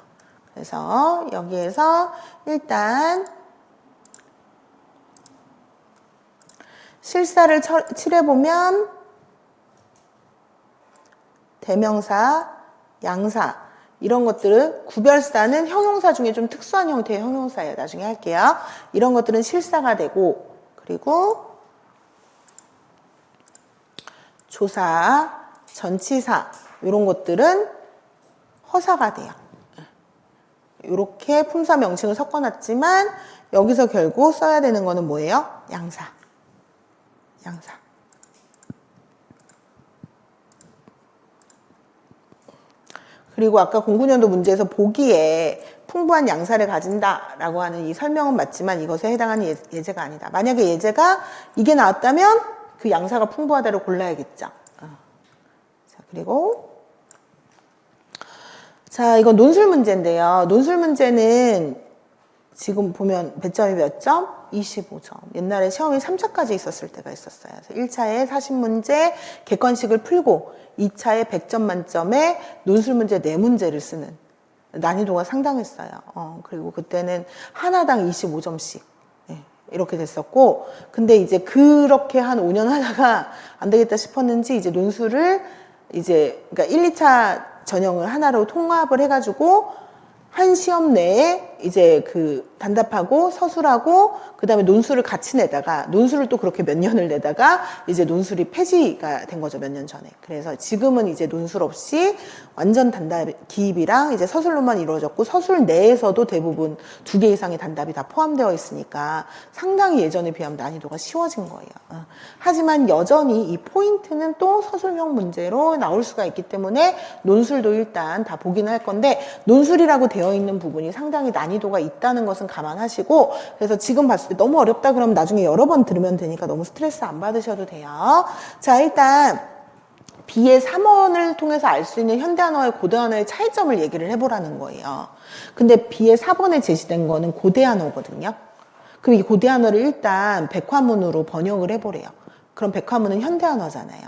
그래서 여기에서 일단 실사를 칠해보면 대명사, 양사 이런 것들은 구별사는 형용사 중에 좀 특수한 형태의 형용사예요. 나중에 할게요. 이런 것들은 실사가 되고 그리고 조사, 전치사 이런 것들은 허사가 돼요. 이렇게 품사 명칭을 섞어놨지만 여기서 결국 써야 되는 거는 뭐예요? 양사. 양사. 그리고 아까 09년도 문제에서 보기에 풍부한 양사를 가진다라고 하는 이 설명은 맞지만 이것에 해당하는 예제가 아니다. 만약에 예제가 이게 나왔다면 그 양사가 풍부하다를 골라야겠죠. 자, 그리고 자, 이건 논술 문제인데요. 논술 문제는 지금 보면 배점이 몇 점? 25점. 옛날에 시험이 3차까지 있었을 때가 있었어요. 그래서 1차에 40문제 객관식을 풀고 2차에 100점 만점에 논술 문제 4문제를 쓰는 난이도가 상당했어요. 그리고 그때는 하나당 25점씩 이렇게 됐었고, 근데 이제 그렇게 한 5년 하다가 안 되겠다 싶었는지 이제 논술을 이제 그러니까 1, 2차 전형을 하나로 통합을 해가지고 한 시험 내에 이제 그 단답하고 서술하고 그 다음에 논술을 같이 내다가 논술을 또 그렇게 몇 년을 내다가 이제 논술이 폐지가 된 거죠, 몇 년 전에. 그래서 지금은 이제 논술 없이 완전 단답 기입이랑 이제 서술로만 이루어졌고 서술 내에서도 대부분 2개 이상의 단답이 다 포함되어 있으니까 상당히 예전에 비하면 난이도가 쉬워진 거예요. 하지만 여전히 이 포인트는 또 서술형 문제로 나올 수가 있기 때문에 논술도 일단 다 보긴 할 건데 논술이라고 되어 있는 부분이 상당히 난이도가 있다는 것은 감안하시고, 그래서 지금 봤을 때 너무 어렵다 그러면 나중에 여러 번 들으면 되니까 너무 스트레스 안 받으셔도 돼요. 자, 일단 B의 3원을 통해서 알 수 있는 현대한어의 고대한어의 차이점을 얘기를 해보라는 거예요. 근데 B의 4번에 제시된 거는 고대한어거든요. 그럼 이 고대한어를 일단 백화문으로 번역을 해보래요. 그럼 백화문은 현대한어잖아요.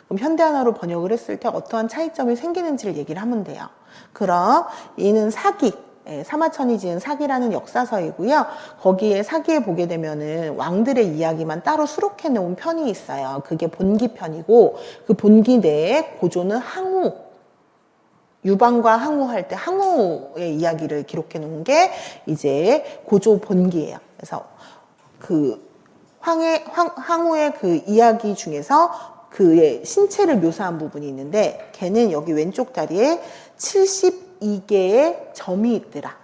그럼 현대한어로 번역을 했을 때 어떠한 차이점이 생기는지를 얘기를 하면 돼요. 그럼 얘는 사기, 사마천이 지은 사기라는 역사서이고요. 거기에 사기에 보게 되면은 왕들의 이야기만 따로 수록해 놓은 편이 있어요. 그게 본기편이고 그 본기 내에 고조는 항우, 유방과 항우할 때 항우의 이야기를 기록해 놓은 게 이제 고조 본기예요. 그래서 그 항우의 그 이야기 중에서 그의 신체를 묘사한 부분이 있는데 걔는 여기 왼쪽 다리에 72개의 점이 있더라.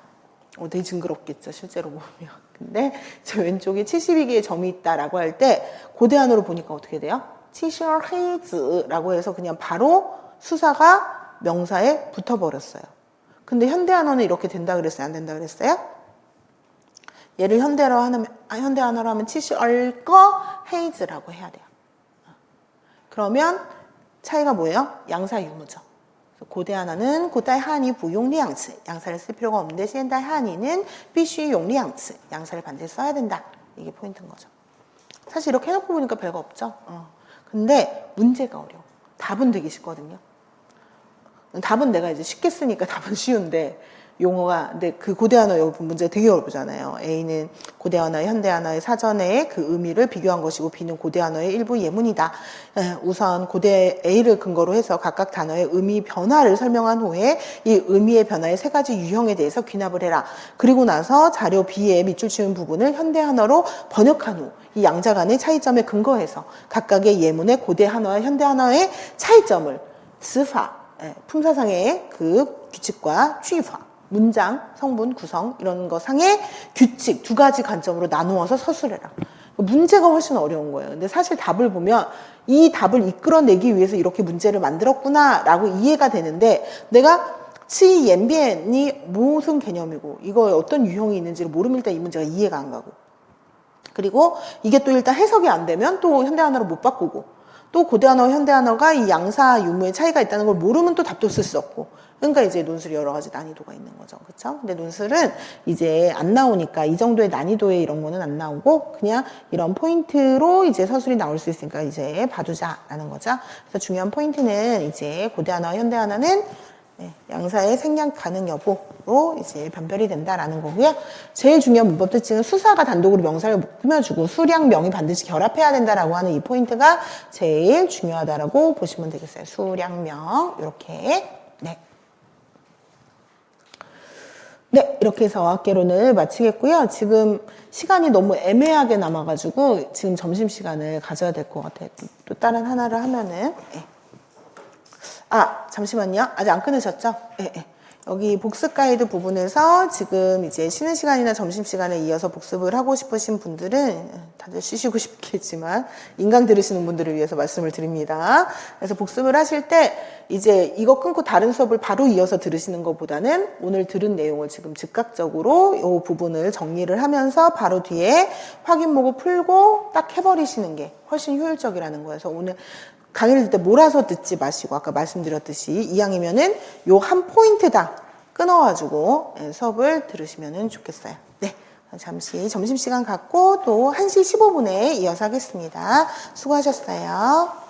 되게 징그럽겠죠, 실제로 보면. 근데 저 왼쪽에 72개의 점이 있다라고 할 때 고대한어로 보니까 어떻게 돼요? 72黑子라고 해서 그냥 바로 수사가 명사에 붙어버렸어요. 근데 현대한어는 이렇게 된다 그랬어요? 안 된다 그랬어요? 얘를 현대한어로 하면 72个黑子라고 해야 돼요. 그러면 차이가 뭐예요? 양사 유무죠. 고대한어는 고대 한이 부용량词 양사를 쓸 필요가 없는데 현대 한이는 必须用量词 양사를 반드시 써야 된다. 이게 포인트인 거죠. 사실 이렇게 해놓고 보니까 별거 없죠. 근데 문제가 어려워. 답은 되게 쉽거든요. 답은 내가 이제 쉽게 쓰니까 답은 쉬운데 용어가, 근데 그 고대한어 문제 되게 어렵잖아요. A는 고대한어, 현대한어의 사전에 그 의미를 비교한 것이고 B는 고대한어의 일부 예문이다. 우선 고대 A를 근거로 해서 각각 단어의 의미 변화를 설명한 후에 이 의미의 변화의 3가지 유형에 대해서 귀납을 해라. 그리고 나서 자료 B의 밑줄 치운 부분을 현대한어로 번역한 후 이 양자 간의 차이점에 근거해서 각각의 예문의 고대한어와 현대한어의 차이점을 스파, 품사상의 그 규칙과 취화, 문장, 성분, 구성 이런 거 상의 규칙 2가지 관점으로 나누어서 서술해라. 문제가 훨씬 어려운 거예요. 근데 사실 답을 보면 이 답을 이끌어내기 위해서 이렇게 문제를 만들었구나 라고 이해가 되는데 내가 치 옌비엔이 무슨 개념이고 이거에 어떤 유형이 있는지를 모르면 일단 이 문제가 이해가 안 가고, 그리고 이게 또 일단 해석이 안 되면 또 현대한어로 못 바꾸고, 또 고대한어, 현대한어가 이 양사 유무의 차이가 있다는 걸 모르면 또 답도 쓸 수 없고, 그러니까 이제 논술이 여러 가지 난이도가 있는 거죠. 그렇죠? 근데 논술은 이제 안 나오니까 이 정도의 난이도의 이런 거는 안 나오고 그냥 이런 포인트로 이제 서술이 나올 수 있으니까 이제 봐두자라는 거죠. 그래서 중요한 포인트는 이제 고대한어, 현대한어는 양사의 생략 가능 여부로 이제 변별이 된다라는 거고요. 제일 중요한 문법 특징은 수사가 단독으로 명사를 꾸며주고 수량, 명이 반드시 결합해야 된다라고 하는 이 포인트가 제일 중요하다라고 보시면 되겠어요. 수량, 명 이렇게. 네, 이렇게 해서 어학개론을 마치겠고요. 지금 시간이 너무 애매하게 남아가지고 지금 점심시간을 가져야 될 것 같아요. 또 다른 하나를 하면은. 잠시만요. 아직 안 끊으셨죠? 여기 복습 가이드 부분에서 지금 이제 쉬는 시간이나 점심시간에 이어서 복습을 하고 싶으신 분들은 다들 쉬시고 싶겠지만 인강 들으시는 분들을 위해서 말씀을 드립니다. 그래서 복습을 하실 때 이제 이거 끊고 다른 수업을 바로 이어서 들으시는 것보다는 오늘 들은 내용을 지금 즉각적으로 이 부분을 정리를 하면서 바로 뒤에 확인보고 풀고 딱 해버리시는 게 훨씬 효율적이라는 거예요. 그래서 오늘 강의를 듣을 때 몰아서 듣지 마시고 아까 말씀드렸듯이 이왕이면은 요 한 포인트당 끊어가지고 수업을 들으시면 좋겠어요. 네, 잠시 점심시간 갖고 또 1시 15분에 이어서 하겠습니다. 수고하셨어요.